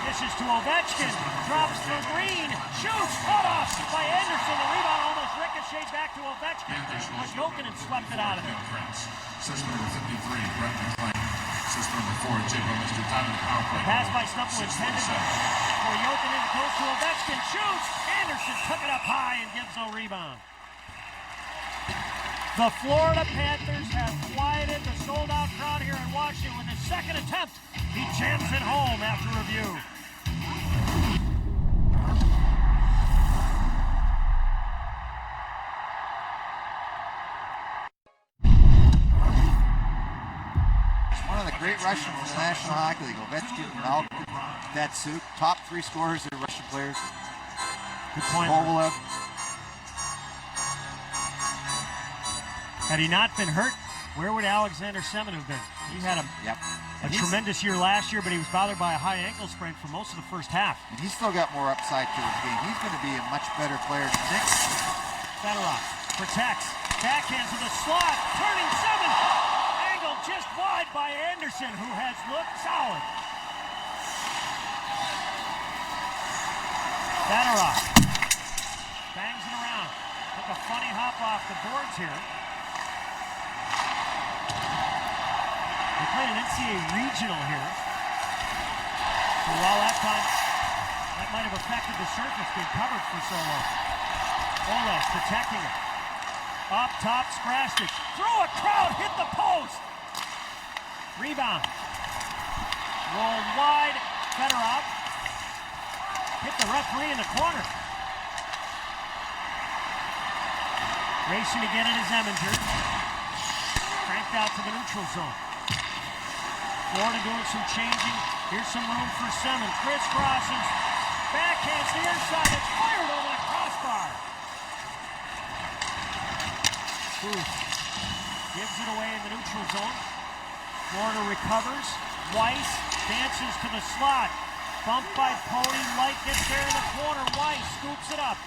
53, This is to Ovechkin. Drops for Green. Shoots. Cut off by Anderson. The rebound almost ricocheted back to Ovechkin. But Jokinen swept it out of it. Krebs. Assistant number 53, Brett McLean. Assistant number 4, Jake Mr. Time in the power play. Pass by Stumple intended for Jokinen. Goes to Ovechkin. Shoots. Anderson took it up high and gives no rebound. The Florida Panthers have quieted the sold-out crowd here in Washington with his second attempt. He jams it home after review. One of the great Russians in the National Hockey League, Ovechkin and Malkin. that suit. Top 3 scorers are Russian players. Good point. Kovalev. Had he not been hurt, where would Alexander Semin have been? He had a Yep. tremendous year last year, but he was bothered by a high ankle sprain for most of the first half. And he's still got more upside to his game. He's going to be a much better player than Nick. Fedorov protects, backhands to the slot, turning Semin. Angled just wide by Anderson, who has looked solid. Fedorov bangs it around. Took a funny hop off the boards here. They played an NCAA regional here. So while that time, that might have affected the surface being covered for so long. Oles protecting it. Up top, Sprastic. Through a crowd, hit the post. Rebound. Rolled wide. Fedorov hit the referee in the corner. Racing to get it is Eminger. Cranked out to the neutral zone. Florida doing some changing. Here's some room for Semin. Crisscrosses. Backhands the inside. It's fired over the crossbar. Booth gives it away in the neutral zone. Florida recovers. Weiss dances to the slot. Bumped by Pony. Light gets there in the corner. Weiss scoops it up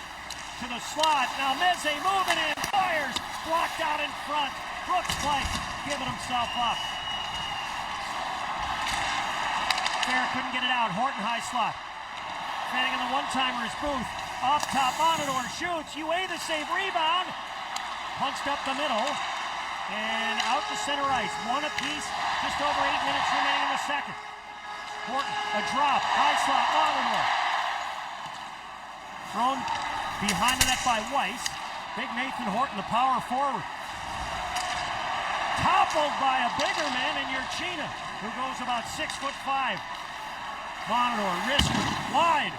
to the slot. Now Meze moving in. Fires. Blocked out in front. Brooks White giving himself up. Fair couldn't get it out. Horton high slot. Fanning in the one-timer is Booth. Off top, Monador shoots. UA the save rebound. Punched up the middle. And out to center ice. One apiece. Just over 8 minutes remaining in the second. Horton, a drop. High slot, Monador. Thrown behind the net by Weiss. Big Nathan Horton, the power forward. Toppled by a bigger man in Yurchina, who goes about 6'5". Monador, wrist wide.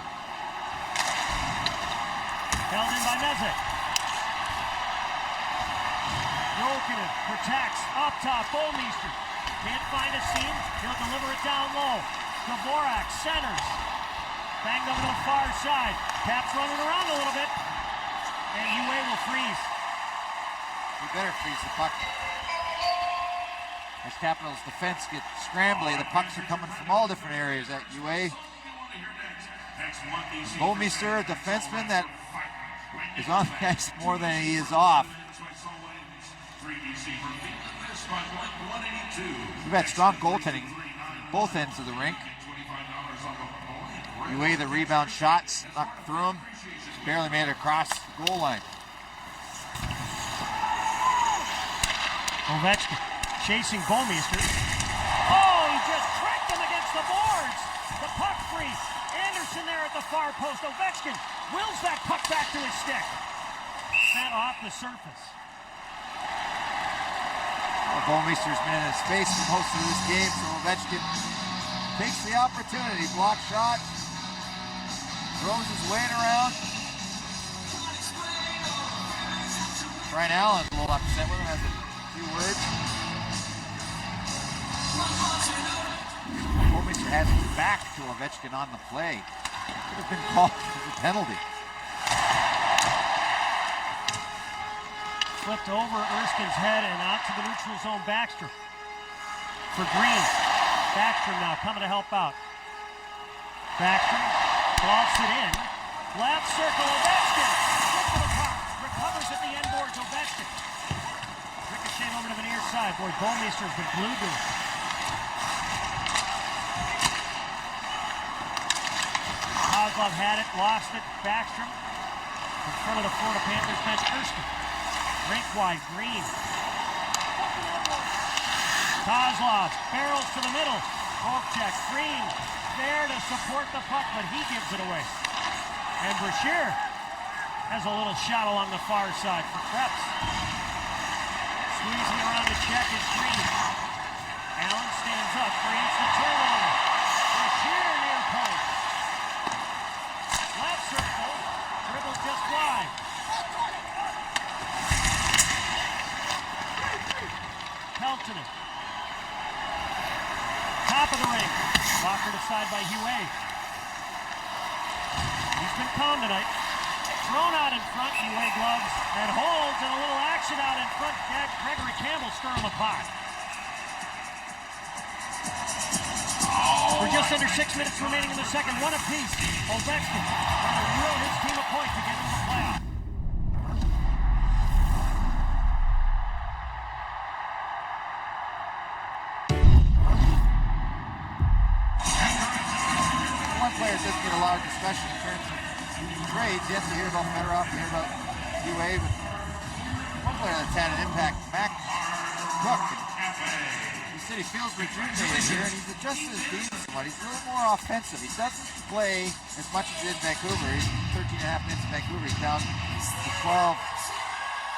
Held in by Meze. Jokinen protects, up top, Bouwmeester. Can't find a seam, he'll deliver it down low. Dvorak centers. Banged over to the far side. Caps running around a little bit. And UA will freeze. We better freeze the puck. As Capitals defense gets scrambly, the pucks are coming from all different areas at UA. Bouwmeester, a defenseman that is on the ice more than he is off. We've had strong goaltending both ends of the rink. UA, the rebound shot snuck through him. Just barely made it across the goal line. Ovechkin chasing Bouwmeester. Oh, he just tracked him against the boards. The puck free. Anderson there at the far post. Ovechkin wills that puck back to his stick. Sent off the surface. Well, Bouwmeester's been in his space for most of this game, so Ovechkin takes the opportunity. Block shot. Throws his weight around. Brian Allen's a little upset with him, has a few words. Bouwmeester has his back to Ovechkin on the play. Could have been called as a penalty. Flipped over Erskine's head and out to the neutral zone. Backstrom for Green. Backstrom now coming to help out. Backstrom lofts it in. Left circle, Ovechkin. Flip to the puck. Recovers at the end boards, Ovechkin. Ricochet over to the near side. Boy, Bouwmeester's been glued to it. Kozlov had it, lost it. Backstrom in front of the Florida Panthers bench. Erskine. Rink wide, Green. Kozlov barrels to the middle. Kolchak, Green there to support the puck, but he gives it away. And Brashear has a little shot along the far side for Krebs. Squeezing around to check is Green. Allen stands up, creates the turnover. Brashear near point. Left circle, dribbles just wide. Peltonen. Top of the ring. Walker aside by Huey. been calm tonight. Thrown out in front, UA gloves, and holds, and a little action out in front. Gregory Campbell stirring the pot. We're just under 6 minutes remaining in the second. One apiece. Ovechkin trying to reel his team a point to get into the playoff. One player doesn't get a lot of discussion in terms of trades. Yes, you hear about Fedorov, you hear about UA, but one player that's had an impact, Mac Cook. He said he feels rejuvenated here, and he's adjusted his game somewhat. He's a little more offensive. He doesn't play as much as he did in Vancouver. He's 13.5 minutes in Vancouver. He's down to 12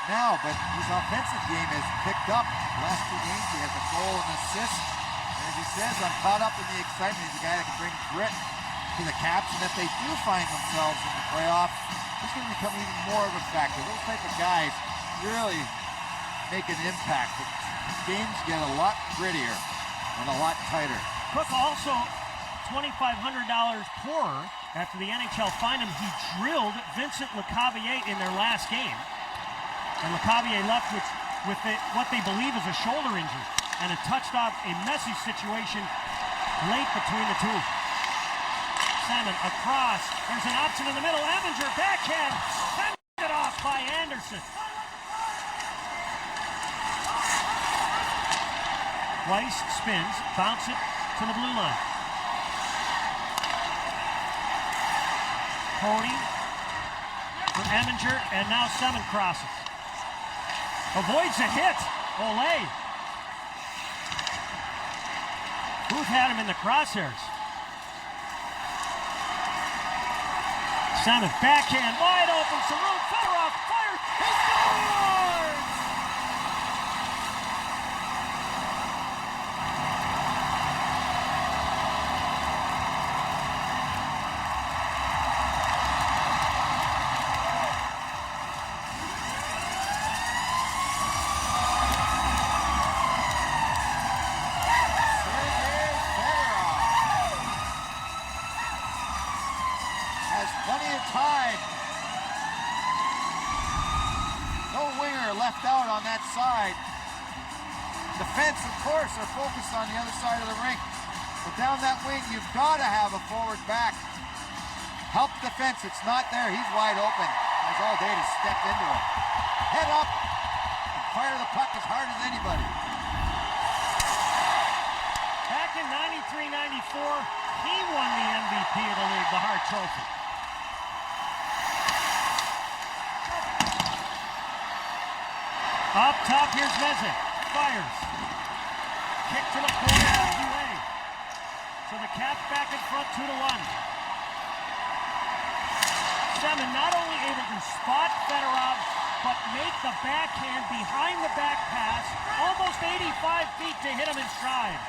now, but his offensive game has picked up. The last 2 games, he has a goal and assist. And as he says, I'm caught up in the excitement. He's a guy that can bring grit to the Caps, and if they do find themselves in the playoffs, it's going to become even more of a factor. Those type of guys really make an impact. Games get a lot grittier and a lot tighter. Cook also $2,500 poorer after the NHL fined him. He drilled Vincent Lecavalier in their last game. And Lecavalier left with what they believe is a shoulder injury, and it touched off a messy situation late between the two. Salmon across. There's an option in the middle. Evinger backhand. Fended off by Anderson. Weiss spins, bounce it to the blue line. Cody for Evinger, and now Salmon crosses. Avoids a hit. Ole. Booth had him in the crosshairs. Salmon backhand, wide open. Saroon, Fedorov fires. He scores! Plenty of time. No winger left out on that side. Defense, of course, are focused on the other side of the rink. But down that wing, you've got to have a forward back. Help defense. It's not there. He's wide open. Has all day to step into it. Head up and fire the puck as hard as anybody. Back in 93-94, he won the MVP of the league, the Hart Trophy. Up top, here's Mezek. Fires. Kick to the corner of UA. So the Caps back in front 2-1. Salmon not only able to spot Fedorov, but make the backhand behind the back pass, almost 85 feet to hit him in stride.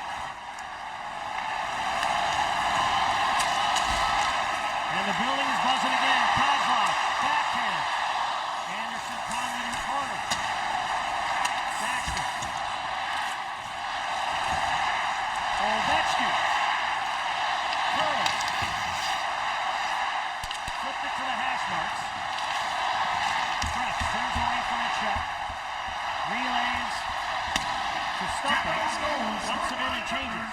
And the building is buzzing again. Kozlov, backhand. Anderson pounding in the corner. Saxton. Ovechkin. Curls. Flipped it to the hash marks. Press turns away from the check. Relays to Stumpy. Dumps it in and changes.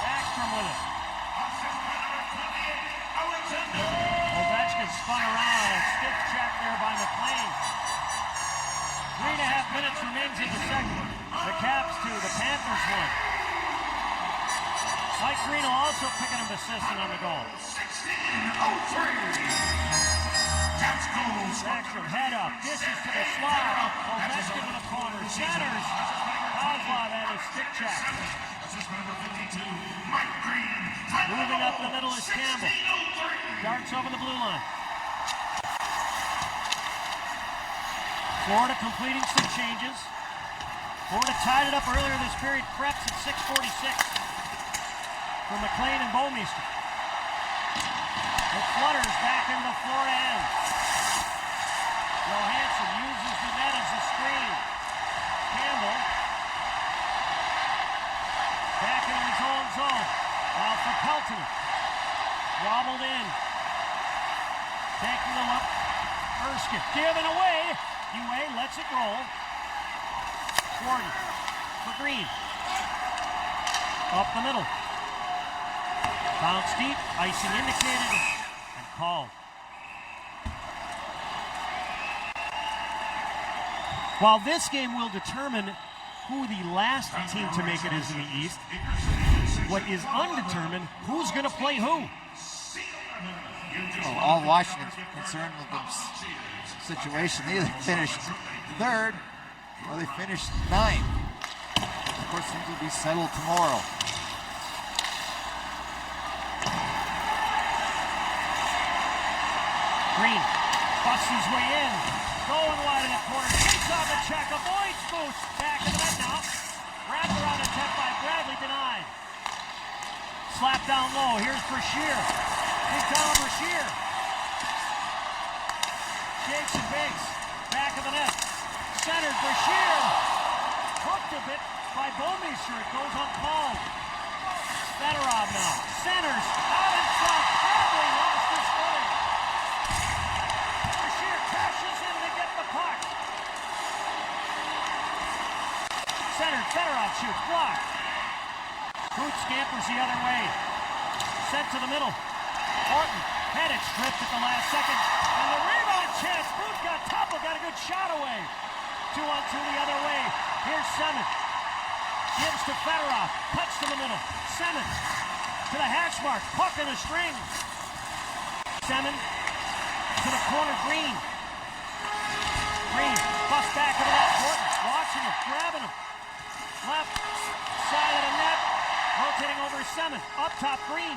Backstrom with it. Ovechkin spun around. A stiff check there by McLean. 3.5 minutes remains in the second. The Caps 2, the Panthers 1. Mike Green also picking up assistant on the goal. Backstrom head up, dishes to the slot. Ovechkin to the corner, centers. Kozlov and his stick check. Moving up the middle is Campbell. Darts over the blue line. Florida completing some changes. Florida tied it up earlier this period. Krebs at 6:46 for McLean and Bouwmeester. It flutters back into the Florida end. Johansson uses the net as a screen. Campbell. Back Peltonen. Wobbled in. Taking a look. Erskine given away. Hue lets it roll. Gordon for Green. Up the middle. Bounce deep. Icing indicated and called. While this game will determine who the last team to make it is in the East, what is undetermined, who's going to play who? Well, all Washington's concerned with the situation. They either finished third or they finished ninth. Of course, things will be settled tomorrow. Green busts his way in. Going wide in the corner. Takes on the check. Avoids Booth. Back in the net now. Wrapped around attempt by Bradley. Denied. Slap down low. Here's Brashear. Big Tom Brashear. Shakes and bakes. Back of the net. Centered Brashear. Hooked a bit by Bouwmeester. It goes uncalled. Fedorov now. Centers. Out in front. Bradley lost his footing. Brashear crashes in to get the puck. Centered. Fedorov shoots. Blocked. Booth scampers the other way. Sent to the middle. Horton had it stripped at the last second. And the rebound chance. Booth got toppled. Got a good shot away. 2-on-2 the other way. Here's Semin. Gives to Fedorov. Cuts to the middle. Semin to the hash mark. Puck in a string. Semin to the corner. Green. Green. Bust back into that. Horton watching him. Grabbing him. Left side of the net. Rotating over Semin. Up top. Green.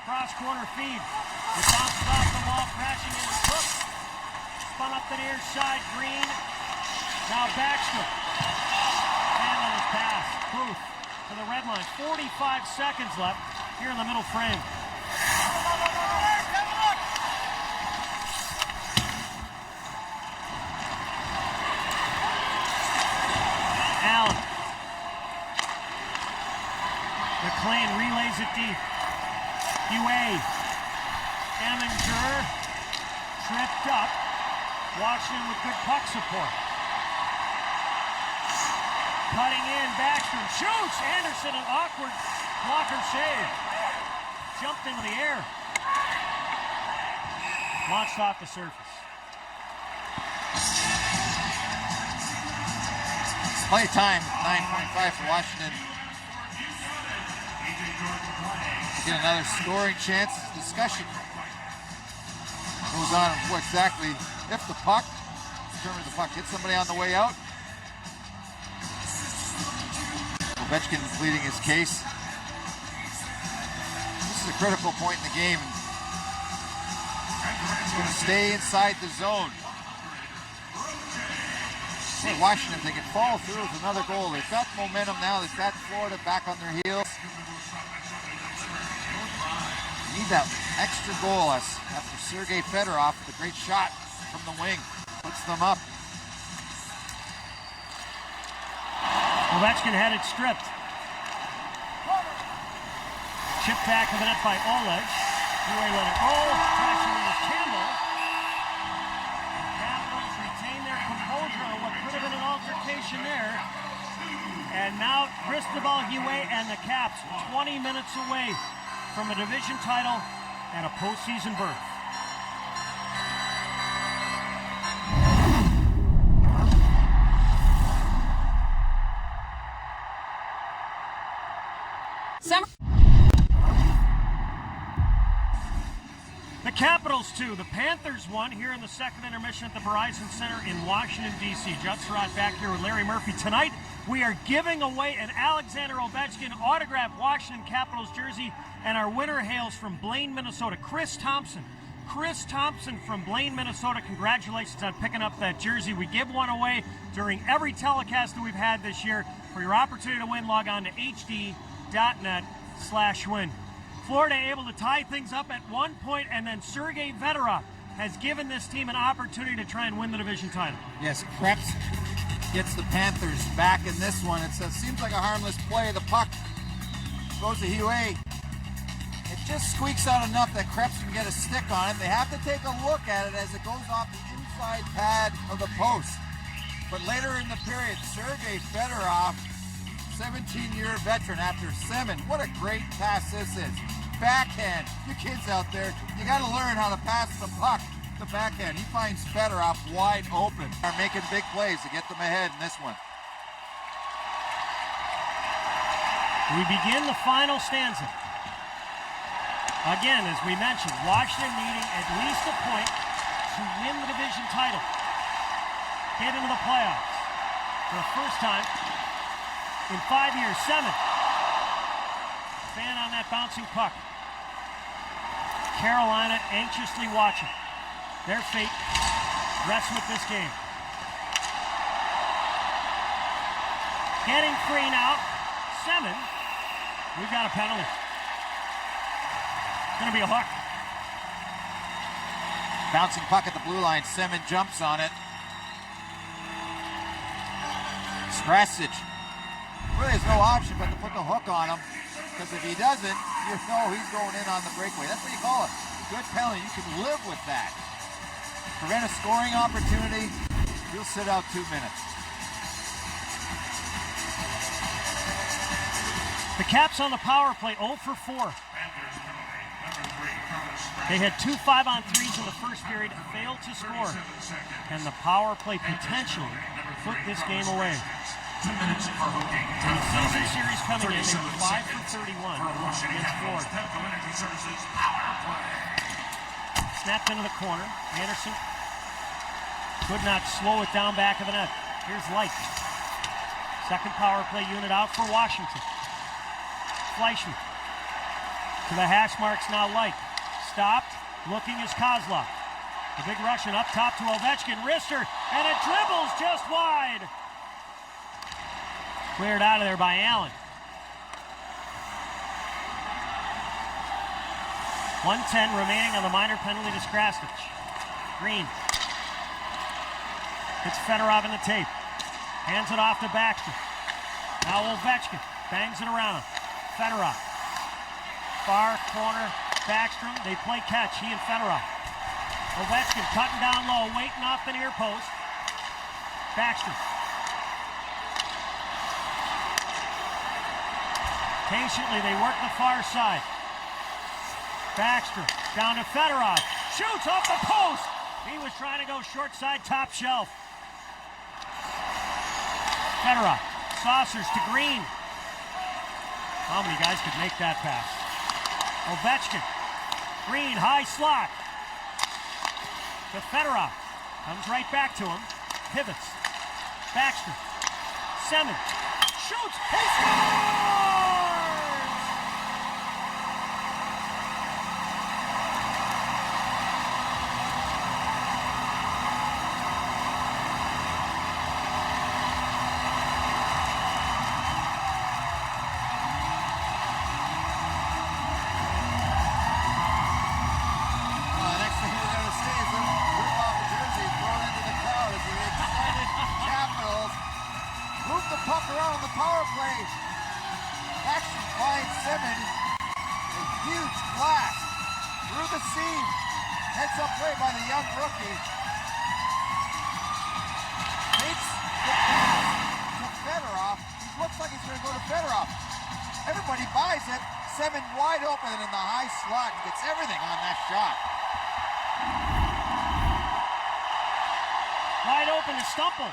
Cross corner feed. It bounces off the wall. Crashing into Cook. Spun up the near side. Green. Now Backstrom. Handling his pass. Booth to the red line. 45 seconds left here in the middle frame. Allen. McLean relays it deep. Hue. Eminger. Tripped up. Washington with good puck support. Cutting in, Backstrom shoots. Anderson, an awkward blocker save. Jumped into the air. Launched off the surface. Play time, 9:25 for Washington. Get another scoring chance. Discussion goes on what exactly if the puck, determine the puck hits somebody on the way out. Ovechkin pleading his case. This is a critical point in the game. He's going to stay inside the zone. Hey, Washington, if they can follow through with another goal, they've got momentum now. They've got Florida back on their heels. They need that extra goal after Sergei Fedorov, the great shot from the wing, puts them up. Ovechkin had it stripped. Chip back of the net by Oleg. Hue let it roll. Crashing into Campbell. Capitals retain their composure on what could have been an altercation there. And now Cristobal Hue and the Caps 20 minutes away from a division title and a postseason berth. The Capitals 2, the Panthers 1 here in the second intermission at the Verizon Center in Washington, D.C. Judd Surratt back here with Larry Murphy. Tonight, we are giving away an Alexander Ovechkin autographed Washington Capitals jersey, and our winner hails from Blaine, Minnesota, Chris Thompson. Chris Thompson from Blaine, Minnesota, congratulations on picking up that jersey. We give one away during every telecast that we've had this year. For your opportunity to win, log on to hd.net/win. Florida able to tie things up at one point, and then Sergei Fedorov has given this team an opportunity to try and win the division title. Yes, Krebs gets the Panthers back in this one. It seems like a harmless play. The puck goes to Huey. It just squeaks out enough that Krebs can get a stick on it. They have to take a look at it as it goes off the inside pad of the post. But later in the period, Sergei Fedorov, 17-year veteran after Semin. What a great pass this is. Backhand. You kids out there, you got to learn how to pass the puck. The backhand. He finds Fedorov wide open. Are making big plays to get them ahead in this one. We begin the final stanza. Again, as we mentioned, Washington needing at least a point to win the division title. Get into the playoffs for the first time in 5 years. Semin. Fan on that bouncing puck. Carolina anxiously watching. Their fate rests with this game. Getting free now. Semin. We've got a penalty. It's going to be a hook. Bouncing puck at the blue line. Semin jumps on it. Strasic. Really has no option but to put the hook on him. Because if he doesn't, you know he's going in on the breakaway. That's what you call it. Good penalty. You can live with that. Prevent a scoring opportunity. He'll sit out 2 minutes. The Caps on the power play 0 for 4. They had 2 5-on-3s in the first period, failed to score. And the power play potentially put this game away. 2 minutes for hooking. In the season series coming in, they were 5 for 31 against Florida. Snapped into the corner. Anderson could not slow it down back of the net. Here's Light. Second power play unit out for Washington. Fleischman to the hash marks now. Light stopped, looking is Kozlov. The big Russian up top to Ovechkin, wrister, and it dribbles just wide. Cleared out of there by Allen. 1:10 remaining on the minor penalty to Krasnich. Green. It's Fedorov in the tape. Hands it off to Baxter. Now Ovechkin bangs it around. Fedorov. Far corner. Backstrom. They play catch. He and Fedorov. Ovechkin cutting down low, waiting off the near post. Backstrom. Patiently, they work the far side. Backstrom down to Fedorov. Shoots off the post. He was trying to go short side, top shelf. Fedorov saucers to Green. How many guys could make that pass? Ovechkin. Green, high slot. To Fedorov. Comes right back to him. Pivots. Backstrom. Semin. Shoots. He scores! Stumple.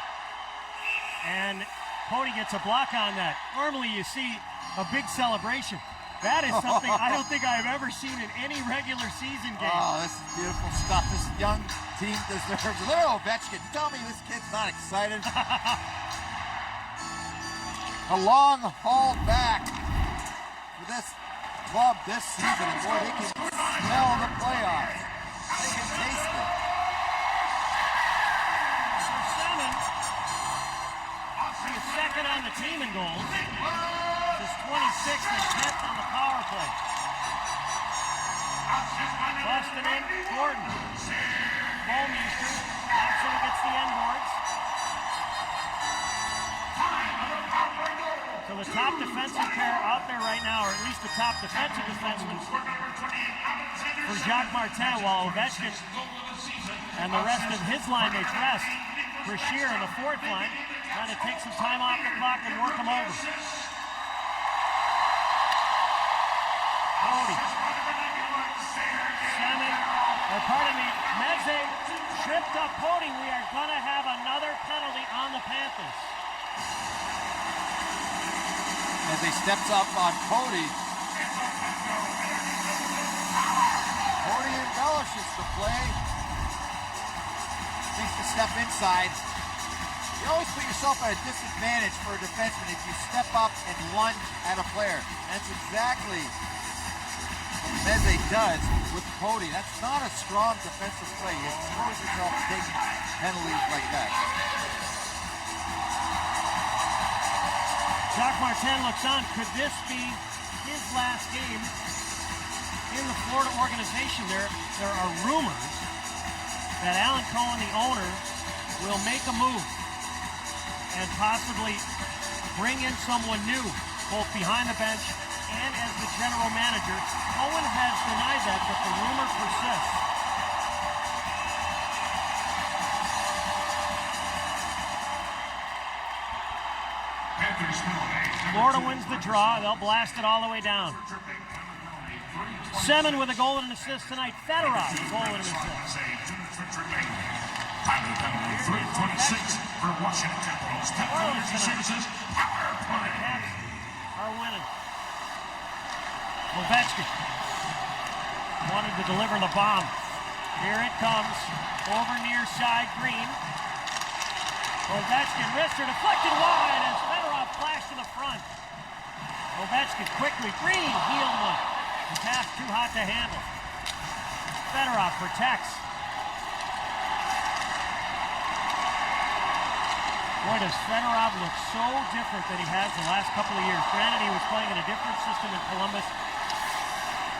And Cody gets a block on that. Normally you see a big celebration. That is something I don't think I've ever seen in any regular season game. Oh, this is beautiful stuff. This young team deserves a little Ovechkin. Tell me this kid's not excited. A long haul back for this club this season. And boy, they can smell the playoffs. They can taste it. Second on the team in goals. Just 26th and 10th on the power play. Boston in, Gordon. Bowmeister. Absolutely gets the end boards. So So the top defensive pair out there right now, or at least the top defensive defenseman for Jacques Martin, while Ovechkin and the rest of his line mates rest. Brashear in the fourth line trying to take some time off the clock and work them over. Cody. Meze tripped up Cody. We are going to have another penalty on the Panthers. As he steps up on Cody. Cody embellishes the play. Thinks to step inside. You always put yourself at a disadvantage for a defenseman if you step up and lunge at a player. That's exactly what Meze does with Cody. That's not a strong defensive play. You expose yourself to taking penalties like that. Jacques Martin looks on. Could this be his last game in the Florida organization? There are rumors that Alan Cohen, the owner, will make a move and possibly bring in someone new, both behind the bench and as the general manager. Cohen has denied that, but the rumor persists. Florida wins the draw. They'll blast it all the way down. Semin with a goal and an assist tonight. Fedorov, a goal and an assist. Final penalty, 3:26 for Washington Capitals. Technology Services, power play. Are winning. Ovechkin wanted to deliver the bomb. Here it comes. Over near side, Green. Ovechkin, wrister deflected wide as Fedorov flashed to the front. Ovechkin quickly, Green, healed one. The pass too hot to handle. Fedorov protects. Boy, does Fedorov look so different than he has the last couple of years. Granted, he was playing in a different system in Columbus,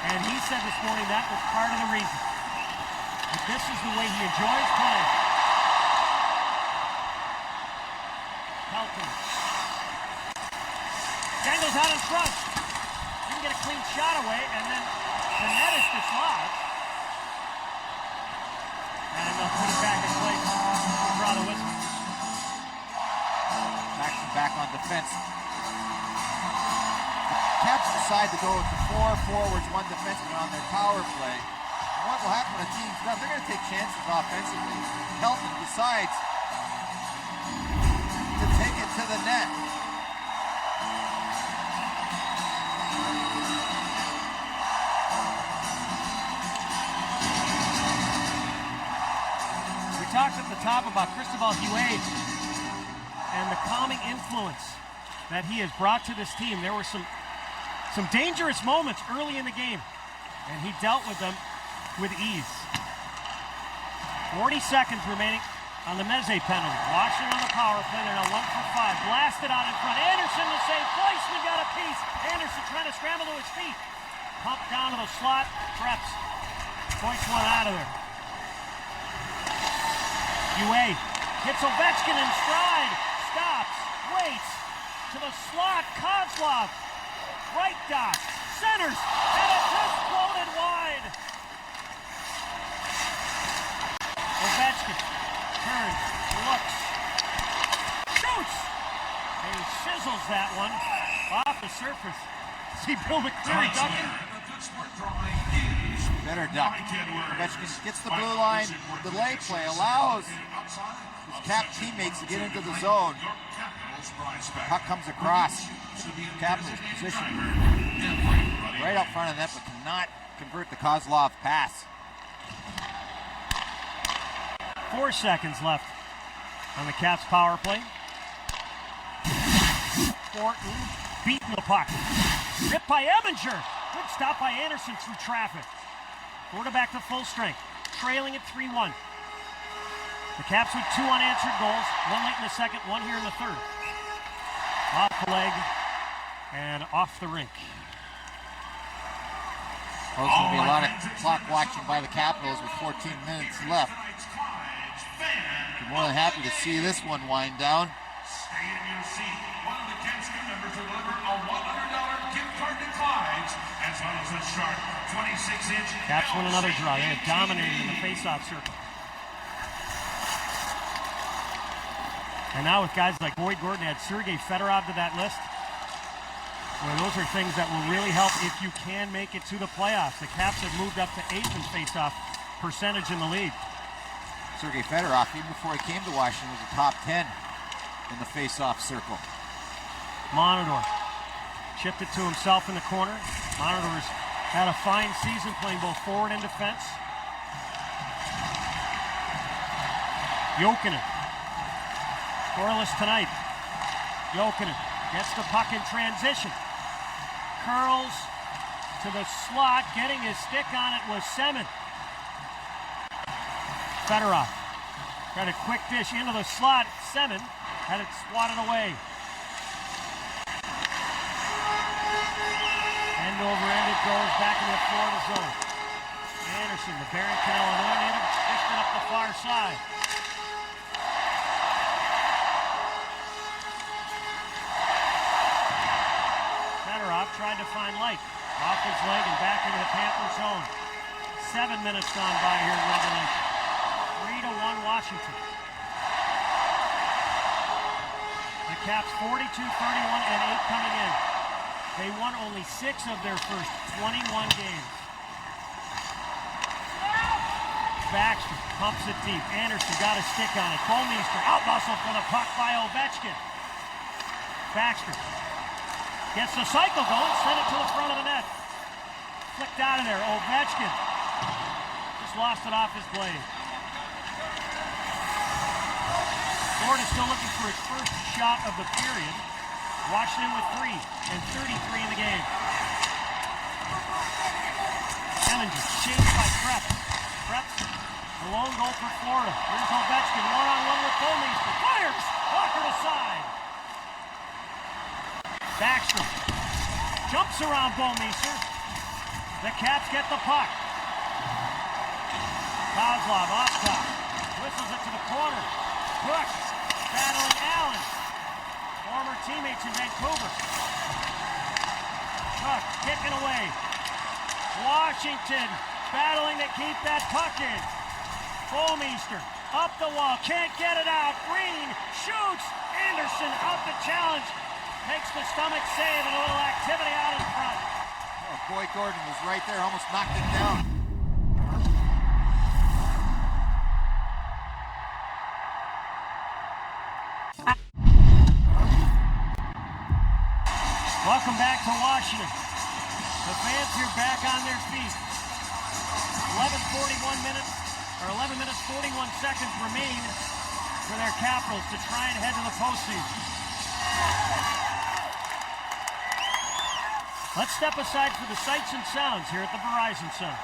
and he said this morning that was part of the reason. But this is the way he enjoys playing. Pelton. Dangles out in front. Didn't get a clean shot away, and then the net is dislodged. And they'll put it back in place. Draw the whistle. Back on defense. The Caps decide to go with the 4 forwards, 1 defenseman on their power play. And what will happen when a team's done? They're going to take chances offensively. Pelton decides to take it to the net. We talked at the top about Cristobal Huet and the calming influence that he has brought to this team. There were some dangerous moments early in the game, and he dealt with them with ease. 40 seconds remaining on the Meze penalty. Washington on the power play. They're now 1 for 5. Blasted out in front. Anderson to save. Fleischman got a piece. Anderson trying to scramble to his feet. Pumped down to the slot. Preps. Points one out of there. Huet hits Ovechkin in stride. Stops, waits, to the slot, Kozlov, right dot, centers, and it just floated wide. Ovechkin turns, looks, shoots, and he sizzles that one off the surface. See Bill McCreary ducking? Better duck. Ovechkin gets the blue line, delay play, allows his Cap teammates to get into the zone. Puck comes across. Capitals position right out front of net, but cannot convert the Kozlov pass. 4 seconds left on the Caps power play. Thornton beating the puck. Ripped by Eminger. Good stop by Anderson through traffic. Florida back to full strength. Trailing at 3-1. The Caps with 2 unanswered goals. 1 late in the second, 1 here in the third. Off the leg and off the rink. Well, there's going to be a lot of clock watching by the Capitals with 14 minutes left. I'm more than happy to see this one wind down. Stay in your seat. One of the Caps crew members will deliver sharp 26-inch. Caps win another draw. They have dominated in the face-off circle. And now with guys like Boyd Gordon, add Sergei Fedorov to that list. Well, those are things that will really help if you can make it to the playoffs. The Caps have moved up to 8th in face-off percentage in the league. Sergei Fedorov, even before he came to Washington, was a top 10 in the face-off circle. Monador chipped it to himself in the corner. Monador's had a fine season playing both forward and defense. Jokinen, scoreless tonight. Jokinen gets the puck in transition. Curls to the slot, getting his stick on it was Semin. Fedorov got a quick dish into the slot. Semin had it swatted away. End over end it goes back into the Florida zone. Anderson, the Barrington, Illinois native, dished it up the far side. Fedorov tried to find Light. Off his leg and back into the Panthers zone. 7 minutes gone by here in regulation. 3-1 Washington. The Caps 42-31 and 8 coming in. They won only 6 of their first 21 games. Baxter pumps it deep. Anderson got a stick on it. Bouwmeester out muscle for the puck by Ovechkin. Baxter gets the cycle going, send it to the front of the net. Flicked out of there. Ovechkin just lost it off his blade. Florida still looking for its first shot of the period. Washington with 3 and 33 in the game. Emmons chased by Krebs. Krebs, the lone goal for Florida. Here's Ovechkin, one-on-one with Bouwmeester. Fires! Walker aside. Backstrom jumps around Bouwmeester. The Caps get the puck. Kozlov off top. Whistles it to the corner. Brooks battling Allen. Former teammates in Vancouver. Puck kicking away. Washington battling to keep that puck in. Bouwmeester up the wall. Can't get it out. Green shoots. Anderson out to challenge. Makes the stomach save and a little activity out in front. Oh, Boyd Gordon was right there, almost knocked it down. Welcome back to Washington. The fans here back on their feet. 11 minutes 41 seconds remain for their Capitals to try and head to the postseason. Let's step aside for the sights and sounds here at the Verizon Center.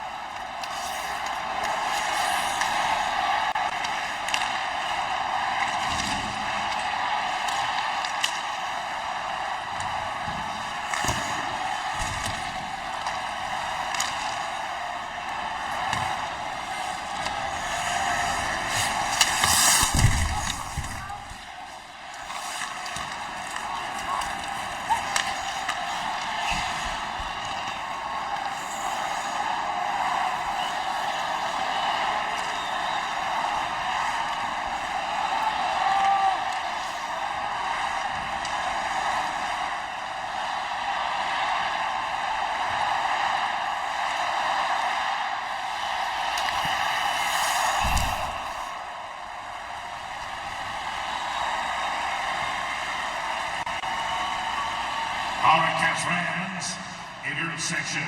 All right, Caps fans, intersection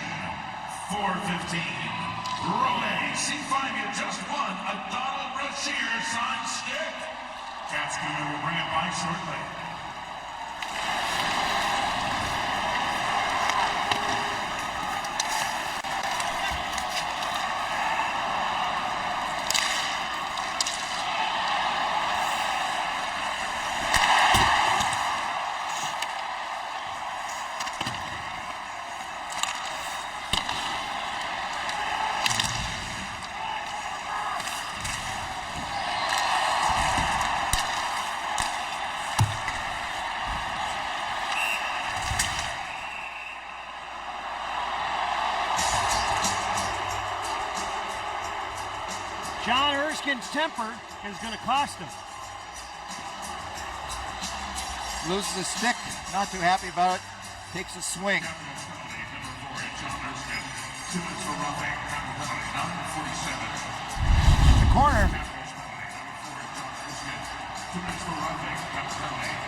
415. Row A, C5, you just won a Donald Brashear signed stick. Caps Guru will bring it by shortly. John Erskine's temper is going to cost him. Loses his stick, not too happy about it. Takes a swing. The corner.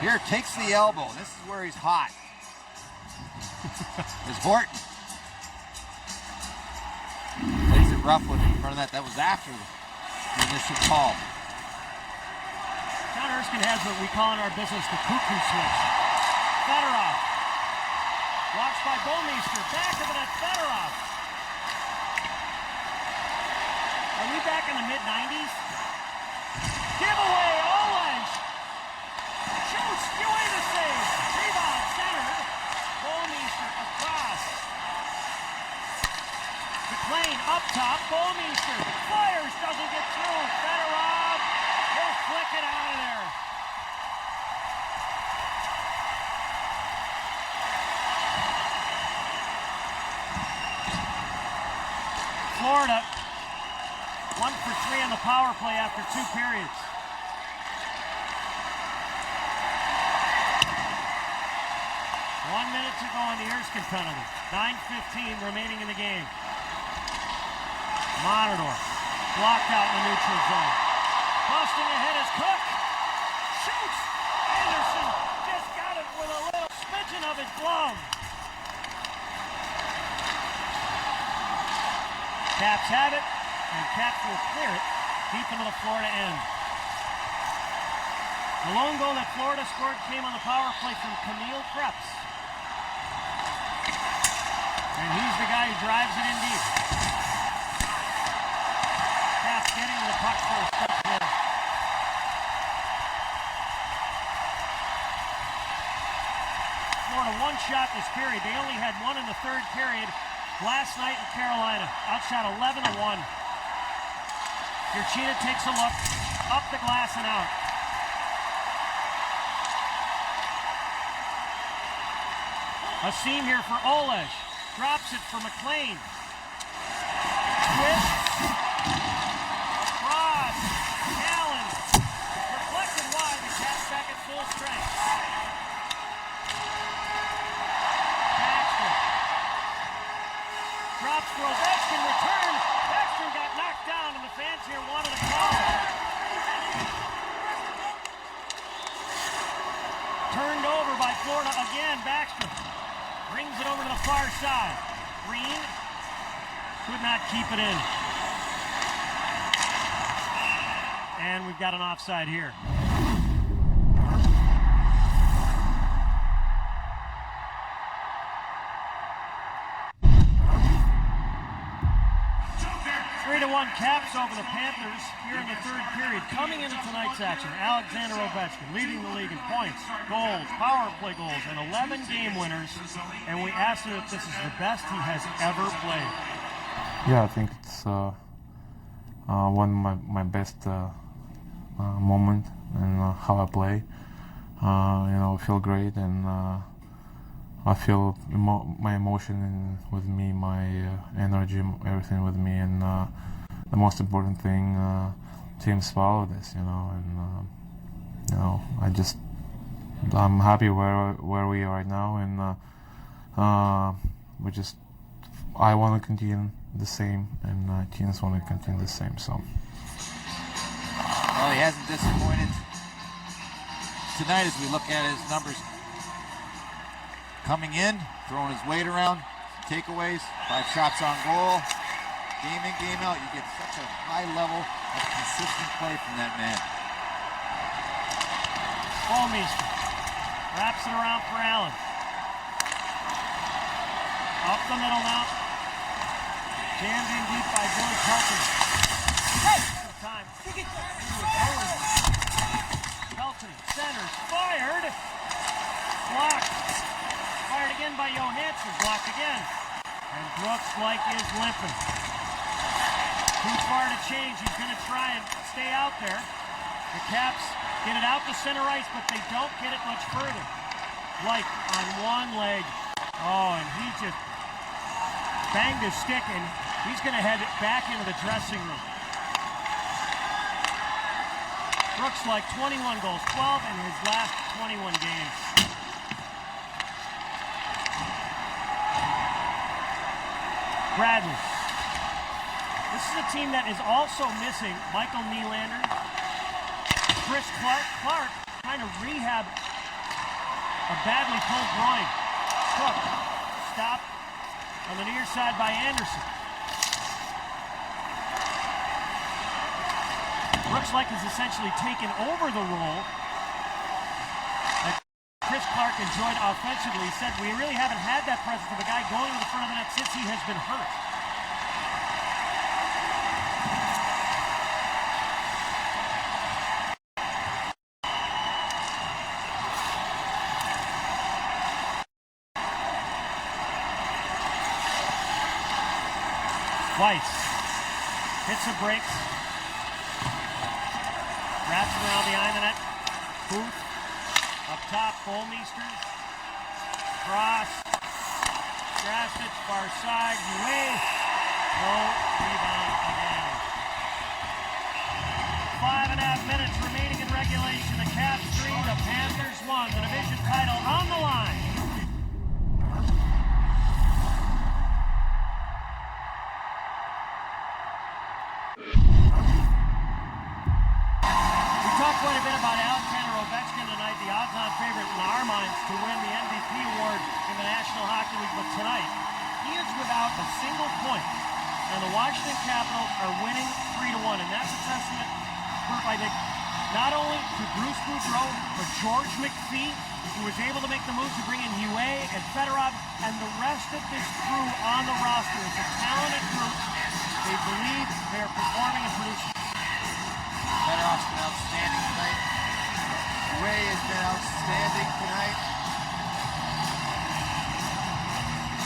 Here, takes the elbow. This is where he's hot. Is Horton. Plays it rough with in front of that. That was after the initial call. John Erskine has what we call in our business the cuckoo switch. Fedorov. Watched by Bouwmeester. Back of it at Fedorov. Are we back in the mid-90s? Giveaway, Oleg. Shoots, away the save. Rebound, centered. Bouwmeester across. McLean up top. Bouwmeester fires, doesn't get through. Fedorov will flick it out of there. Florida 1 for 3 on the power play after 2 periods. One minute to go on the Erskine penalty. 9:15 remaining in the game. Monador blocked out in the neutral zone. Busting ahead is Cook. Shoots. Anderson just got it with a little smidgen of his glove. Caps have it, and Caps will clear it deep into the Florida end. The lone goal that Florida scored came on the power play from Camille Krebs. And he's the guy who drives it in deep. Caps getting to the puck for a step there. Florida one shot this period. They only had one in the third period last night in Carolina. Outshot 11-1. Urchina takes a look, up the glass and out. A seam here for Oleg. Drops it for McLean. Twist. Cross. Allen. Reflected wide. The Caps back at full strength. Baxter. Drops for Ovechkin. Return. Baxter got knocked down, and the fans here wanted a call. Turned over by Florida again. Baxter brings it over to the far side. Green could not keep it in. And we've got an offside here. Caps over the Panthers here in the third period. Coming into tonight's action, Alexander Ovechkin leading the league in points, goals, power play goals, and 11 game winners. And we asked him if this is the best he has ever played. Yeah, I think it's one of my best moment and how I play. I feel great, and I feel my emotion with me, my energy, everything with me, and the most important thing, teams follow this, and I'm happy where we are right now, and I want to continue the same, and teams want to continue the same. So. Well, he hasn't disappointed tonight as we look at his numbers. Coming in, throwing his weight around, takeaways, 5 shots on goal. Game in, game out, you get such a high level of consistent play from that man. Bouwmeester wraps it around for Allen. Up the middle now. Jammed in deep by Billy Pelton. Time. Pelton centers, fired. Blocked. Fired again by Johansson. Blocked again. And Brooks like is limping. Too far to change. He's going to try and stay out there. The Caps get it out to center ice, but they don't get it much further. Like on one leg. Oh, and he just banged his stick, and he's going to head back into the dressing room. Brooks like 21 goals, 12 in his last 21 games. Bradley. This is a team that is also missing Michael Nylander, Chris Clark. Clark trying to rehab a badly pulled groin. Cook stopped on the near side by Anderson. Brooks Laich has essentially taken over the role that Chris Clark enjoyed offensively. He said, we really haven't had that presence of a guy going to the front of the net since he has been hurt. Weiss hits the brakes, wraps around the eye of the net. Booth up top, Bolmeister, cross, Krasnich, far side, Huet, no rebound again. 5.5 minutes remaining in regulation. The Caps 3, the Panthers 1. The division title on the line. Quite a bit about Alexander Ovechkin tonight, the odds-on favorite in our minds to win the MVP award in the National Hockey League. But tonight, he is without a single point, and the Washington Capitals are winning 3-1, and that's a testament, I think, not only to Bruce Boudreau, but George McPhee, who was able to make the move to bring in Huet and Fedorov, and the rest of this crew on the roster. It's a talented group. They believe they are performing and producing. Fedorov's been outstanding tonight. Ray has been outstanding tonight.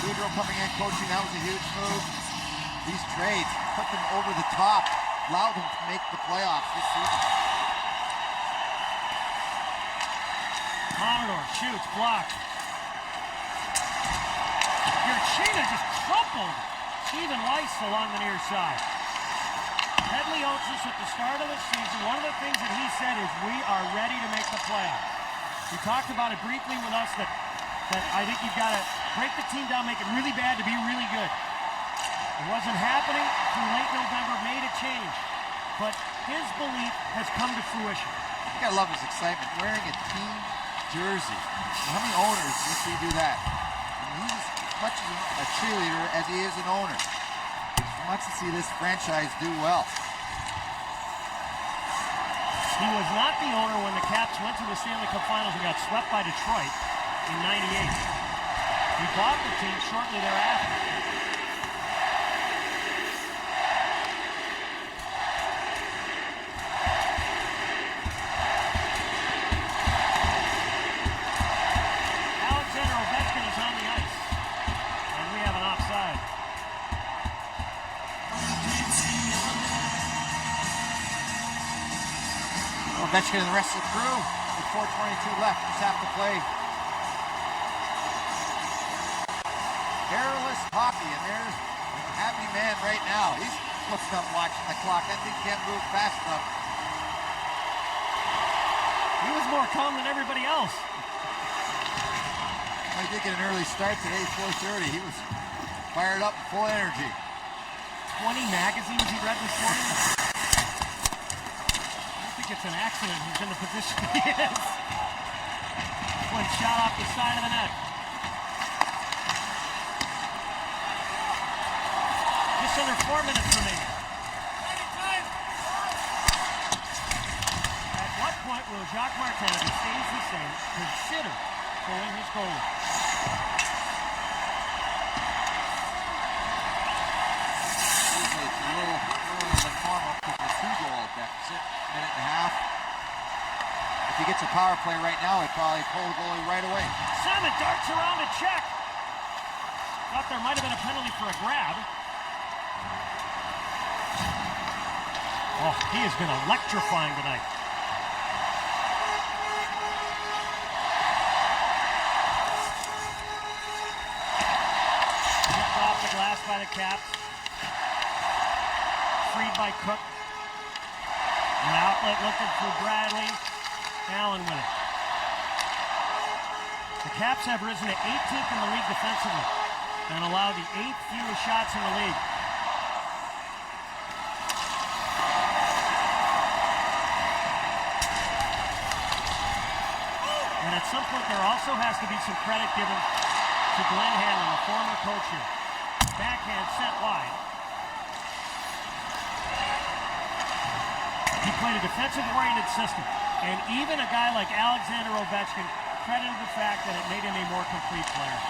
Boudreau coming in, coaching, that was a huge move. These trades put them over the top, allowed them to make the playoffs this season. Commodore shoots, blocked. Urchina just crumpled Stephen Weiss along the near side. Hedley Oates at the start of the season, one of the things that he said is we are ready to make the playoffs. He talked about it briefly with us that I think you've got to break the team down, make it really bad to be really good. It wasn't happening through late November, made a change. But his belief has come to fruition. You gotta love his excitement, wearing a team jersey. How many owners do you see do that? I mean, he's as much a cheerleader as he is an owner. He wants to see this franchise do well. He was not the owner when the Caps went to the Stanley Cup Finals and got swept by Detroit in '98. He bought the team shortly thereafter. Alexander Ovechkin is on the ice, and we have an offside. Ovechkin and the rest of the crew with 4:22 left, just have to play careless hockey, and there's a happy man right now. He's looking up watching the clock. I think he can't move fast enough. He was more calm than everybody else. He did get an early start today, 4:30. He was fired up, full energy. 20 magazines he read this morning. It's an accident he's in the position he is. One shot off the side of the net. Just under 4 minutes remaining. At what point will Jacques Martin, if he stays the same, consider pulling his goalie? Usually it's a little earlier than normal because it's a 2-goal deficit. Minute and a half. If he gets a power play right now, he'd probably pull the goalie right away. Salmon darts around to check. Thought there might have been a penalty for a grab. Oh, he has been electrifying tonight. Kicked off the glass by the Caps. Freed by Cook. An outlet looking for Bradley. Allen with it. The Caps have risen to 18th in the league defensively and allow the 8th fewest shots in the league. And at some point there also has to be some credit given to Glenn Hanlon, the former coach here. Backhand sent wide. He played a defensive-oriented system, and even a guy like Alexander Ovechkin credited the fact that it made him a more complete player.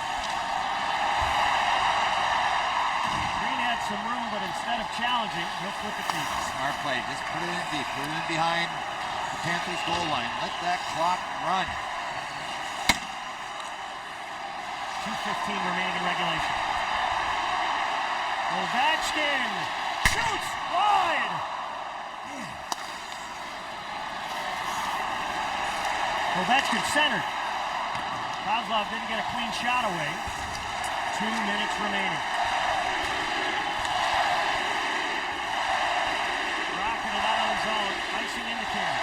Green had some room, but instead of challenging, he'll flip it deep. Smart play. Just put it in deep. Put it in behind the Panthers goal line. Let that clock run. 2:15 remaining in regulation. Ovechkin shoots wide. Ovechkin centered. Kozlov didn't get a clean shot away. 2 minutes remaining. Rocking it out on his own. Icing indicator.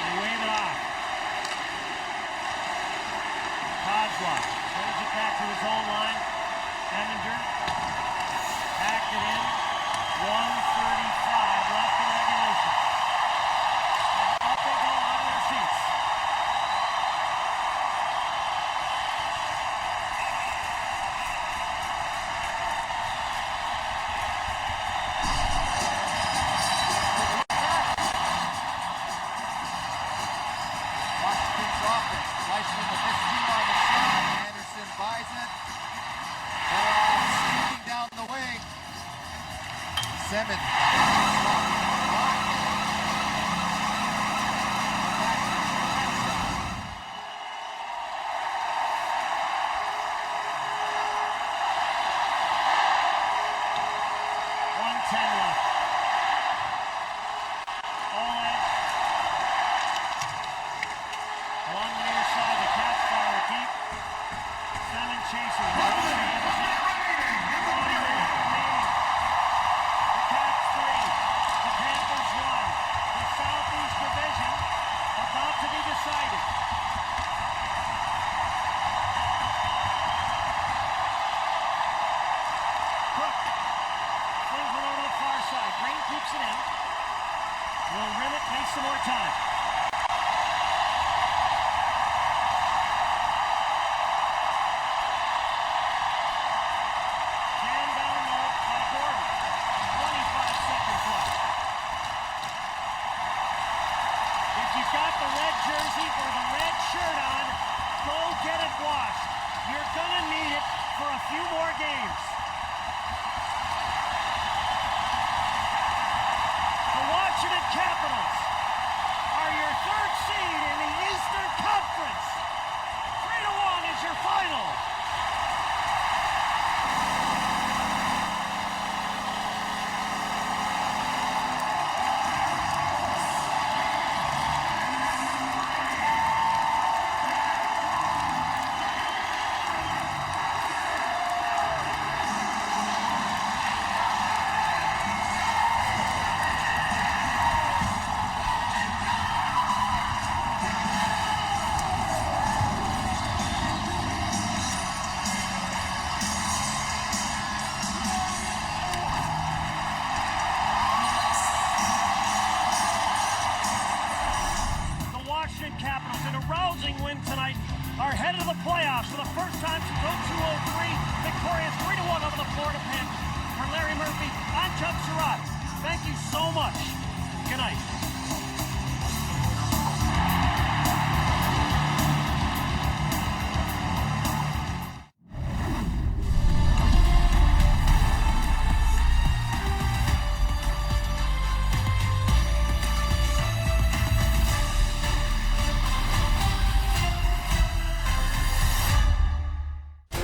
They wave it off. Kozlov sends it back to his own line. Eminger packed it in. 1:35 left in regulation. And up they go out of their seats. Washington's offense. Weissman with this team on the shot. Anderson buys it. Sneaking down the wing. Simmons. Some more time. Jam down low by Gordon. 25 seconds left. If you've got the red jersey or the red shirt on, go get it washed. You're gonna need it for a few more games.